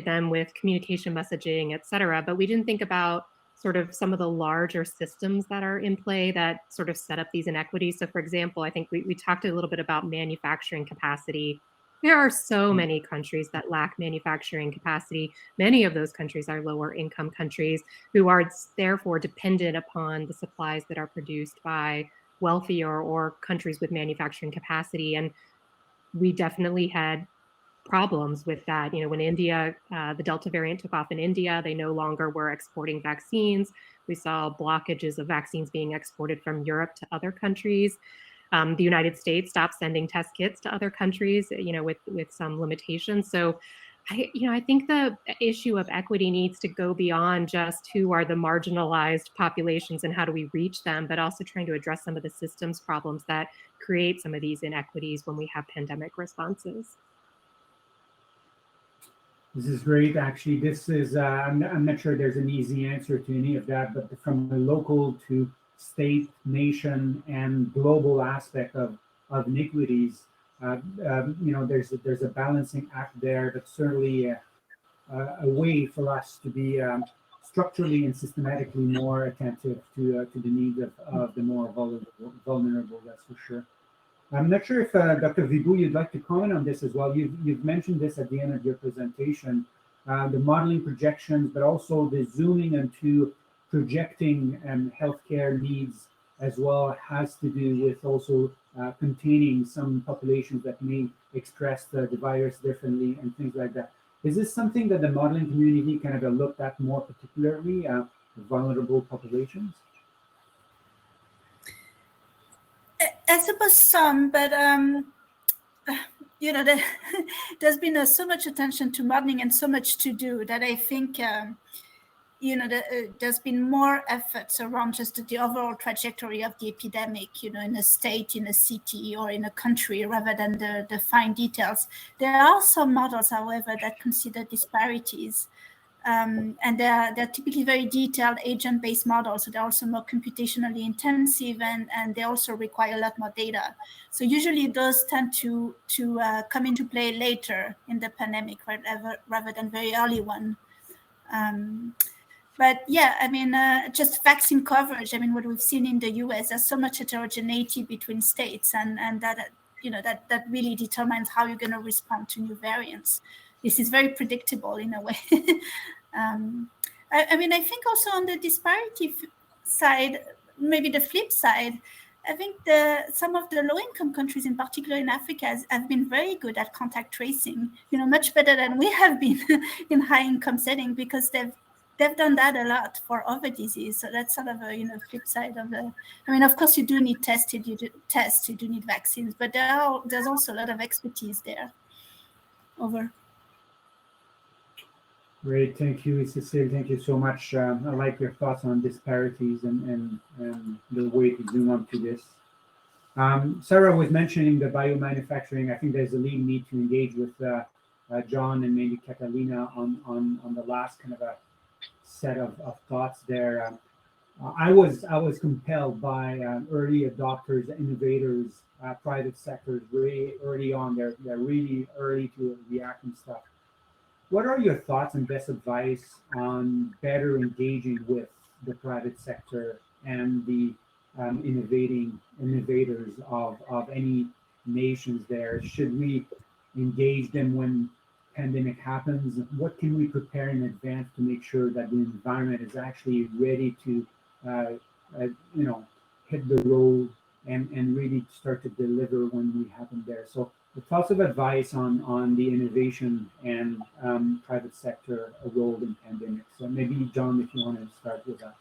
them with communication messaging, et cetera, but we didn't think about sort of some of the larger systems that are in play that sort of set up these inequities. So for example, I think we talked a little bit about manufacturing capacity. There are so many countries that lack manufacturing capacity. Many of those countries are lower income countries who are therefore dependent upon the supplies that are produced by wealthier or countries with manufacturing capacity. And we definitely had problems with that. You know, when India, the Delta variant took off in India, they no longer were exporting vaccines. We saw blockages of vaccines being exported from Europe to other countries. The United States stopped sending test kits to other countries, you know, with some limitations. So I think the issue of equity needs to go beyond just who are the marginalized populations and how do we reach them, but also trying to address some of the systems problems that create some of these inequities when we have pandemic responses. This is great. Actually, this is, I'm not sure there's an easy answer to any of that, but from the local to state, nation, and global aspect of inequities, there's a balancing act there, but certainly a way for us to be structurally and systematically more attentive to the needs of the more vulnerable, that's for sure. I'm not sure if Dr. Vibhu, you'd like to comment on this as well. You've mentioned this at the end of your presentation, the modeling projections, but also the zooming into projecting healthcare needs as well has to do with also containing some populations that may express the virus differently and things like that. Is this something that the modeling community kind of looked at more particularly, vulnerable populations? I suppose some, but there's been so much attention to modeling and so much to do that I think there's been more efforts around just the overall trajectory of the epidemic, in a state, in a city, or in a country, rather than the fine details. There are some models, however, that consider disparities. And they're typically very detailed agent-based models, so they're also more computationally intensive, and they also require a lot more data. So usually those tend to come into play later in the pandemic, rather than very early one. But yeah, I mean, just vaccine coverage. I mean, what we've seen in the US, there's so much heterogeneity between states, and that really determines how you're going to respond to new variants. This is very predictable in a way. I think also on the disparity side, maybe the flip side, I think some of the low-income countries, in particular in Africa, have been very good at contact tracing, much better than we have been in high-income setting, because they've done that a lot for other disease. So that's sort of a flip side of the. I mean, of course, you do need tests, you do need vaccines, but there's also a lot of expertise there. Over. Great, thank you, Cecile. Thank you so much. I like your thoughts on disparities and the way to zoom onto this. Sarah was mentioning the biomanufacturing. I think there's a lead need to engage with John and maybe Catalina on the last kind of a set of thoughts there. I was compelled by early adopters, innovators, private sectors really early on. They're really early to react and stuff. What are your thoughts and best advice on better engaging with the private sector and the innovators of any nations there? Should we engage them when pandemic happens? What can we prepare in advance to make sure that the environment is actually ready to hit the road and really start to deliver when we happen there? So the thoughts of advice on the innovation and private sector role in pandemics. So maybe John, if you want to start with that.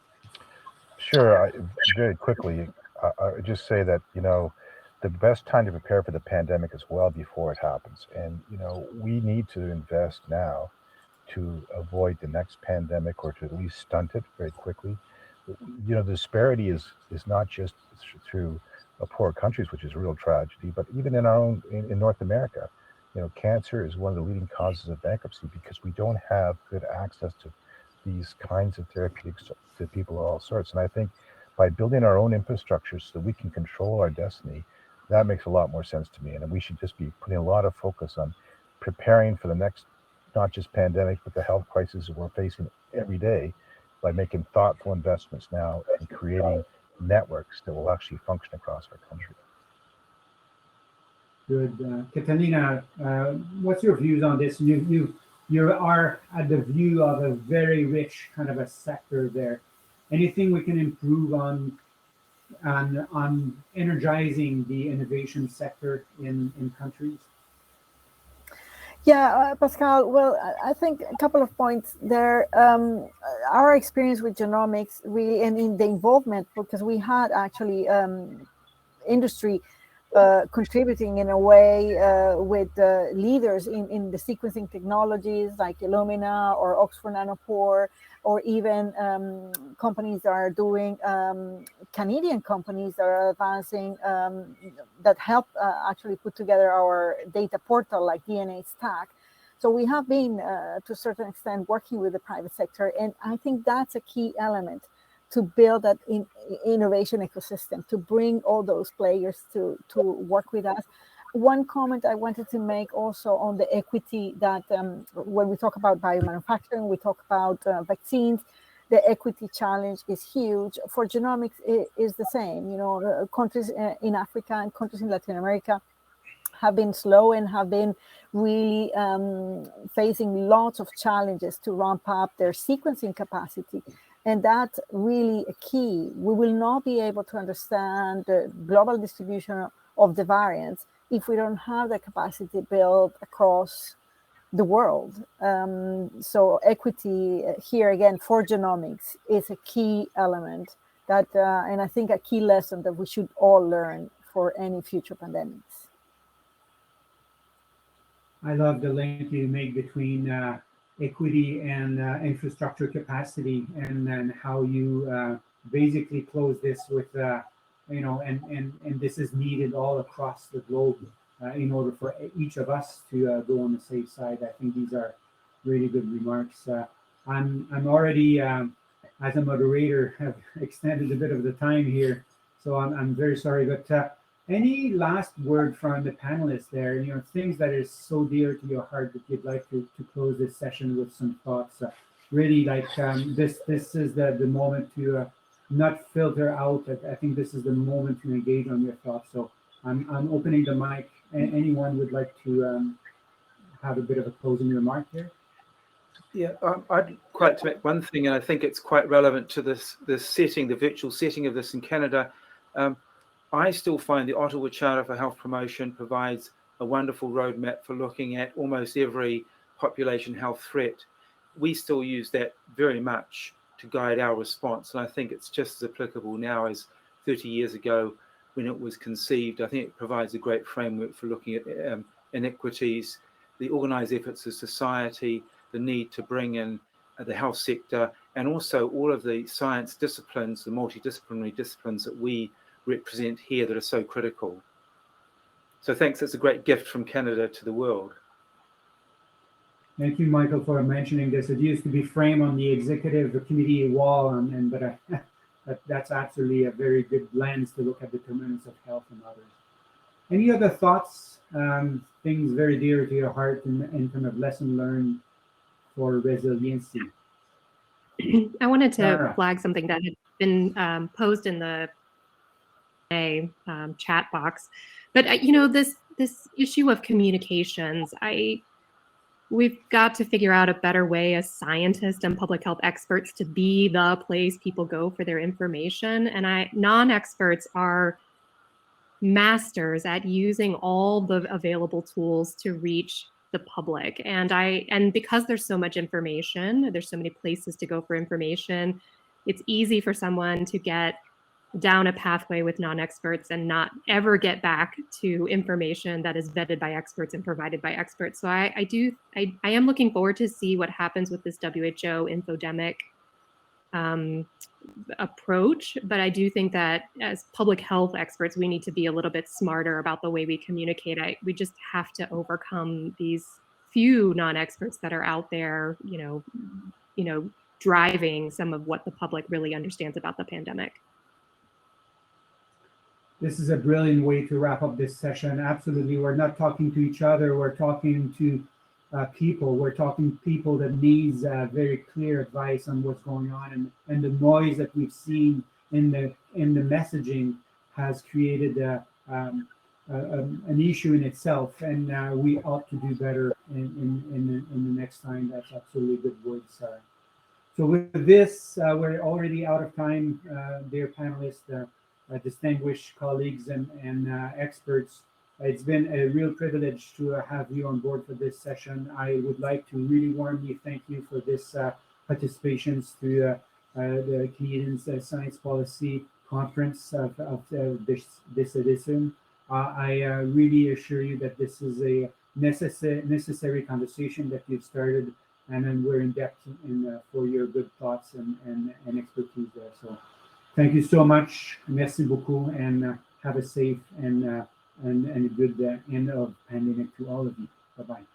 Sure. Very quickly, I would just say that, the best time to prepare for the pandemic is well before it happens. And, we need to invest now to avoid the next pandemic or to at least stunt it very quickly. The disparity is not just through poor countries, which is a real tragedy, but even in our own, in North America, cancer is one of the leading causes of bankruptcy because we don't have good access to these kinds of therapeutics to people of all sorts. And I think by building our own infrastructure so that we can control our destiny, that makes a lot more sense to me. And we should just be putting a lot of focus on preparing for the next, not just pandemic, but the health crisis that we're facing every day by making thoughtful investments now and creating networks that will actually function across our country. Good. Catalina, what's your views on this? You are at the view of a very rich kind of a sector there. Anything we can improve on energizing the innovation sector in countries? Yeah, Pascal, well, I think a couple of points there. Our experience with genomics really, and in the involvement, because we had actually industry contributing in a way with leaders in the sequencing technologies like Illumina or Oxford Nanopore, or even companies that are doing, Canadian companies that are advancing, that help actually put together our data portal like DNA Stack. So we have been, to a certain extent, working with the private sector. And I think that's a key element to build that innovation ecosystem, to bring all those players to work with us. One comment I wanted to make also on the equity that when we talk about biomanufacturing, we talk about vaccines, the equity challenge is huge. For genomics, it is the same. Countries in Africa and countries in Latin America have been slow and have been really facing lots of challenges to ramp up their sequencing capacity. And that's really a key. We will not be able to understand the global distribution of the variants if we don't have the capacity built across the world. So equity here again for genomics is a key element that, and I think a key lesson that we should all learn for any future pandemics. I love the link you make between equity and infrastructure capacity, and then how you basically close this with, and this is needed all across the globe in order for each of us to go on the safe side. I think these are really good remarks. I'm already, as a moderator, have extended a bit of the time here, so I'm very sorry, but any last word from the panelists there? Things that is so dear to your heart that you'd like to close this session with some thoughts. Really, like this is the moment to not filter out. I think this is the moment to engage on your thoughts. So I'm opening the mic. Anyone would like to have a bit of a closing remark here? Yeah, I'd quite to make one thing, and I think it's quite relevant to this setting, the virtual setting of this in Canada. I still find the Ottawa Charter for Health Promotion provides a wonderful roadmap for looking at almost every population health threat. We still use that very much to guide our response, and I think it's just as applicable now as 30 years ago when it was conceived. I think it provides a great framework for looking at inequities, the organised efforts of society, the need to bring in the health sector and also all of the science disciplines, the multidisciplinary disciplines that we represent here that are so critical. So thanks, it's a great gift from Canada to the world. Thank you, Michael, for mentioning this. It used to be framed on the executive committee wall, but that's absolutely a very good lens to look at determinants of health and others. Any other thoughts, things very dear to your heart in terms of lesson learned for resiliency? I wanted to Sarah. flag something that had been posed in the chat box, but this issue of communications, we've got to figure out a better way as scientists and public health experts to be the place people go for their information. And non-experts are masters at using all the available tools to reach the public. And because there's so much information, there's so many places to go for information, it's easy for someone to get down a pathway with non-experts and not ever get back to information that is vetted by experts and provided by experts. So I am looking forward to see what happens with this WHO infodemic approach, but I do think that as public health experts, we need to be a little bit smarter about the way we communicate. We just have to overcome these few non-experts that are out there, driving some of what the public really understands about the pandemic. This is a brilliant way to wrap up this session. Absolutely. We're not talking to each other. We're talking to people. We're talking people that needs very clear advice on what's going on. And the noise that we've seen in the messaging has created an issue in itself. And we ought to do better in the next time. That's absolutely good words, Sarah. So with this, we're already out of time, dear panelists. Distinguished colleagues and experts. It's been a real privilege to have you on board for this session. I would like to really warmly thank you for this participation to the Canadian Science Policy Conference of this edition. I really assure you that this is a necessary conversation that you've started, and then we're in depth for your good thoughts and expertise there. So thank you so much. Merci beaucoup, and have a safe and a good end of pandemic to all of you. Bye-bye.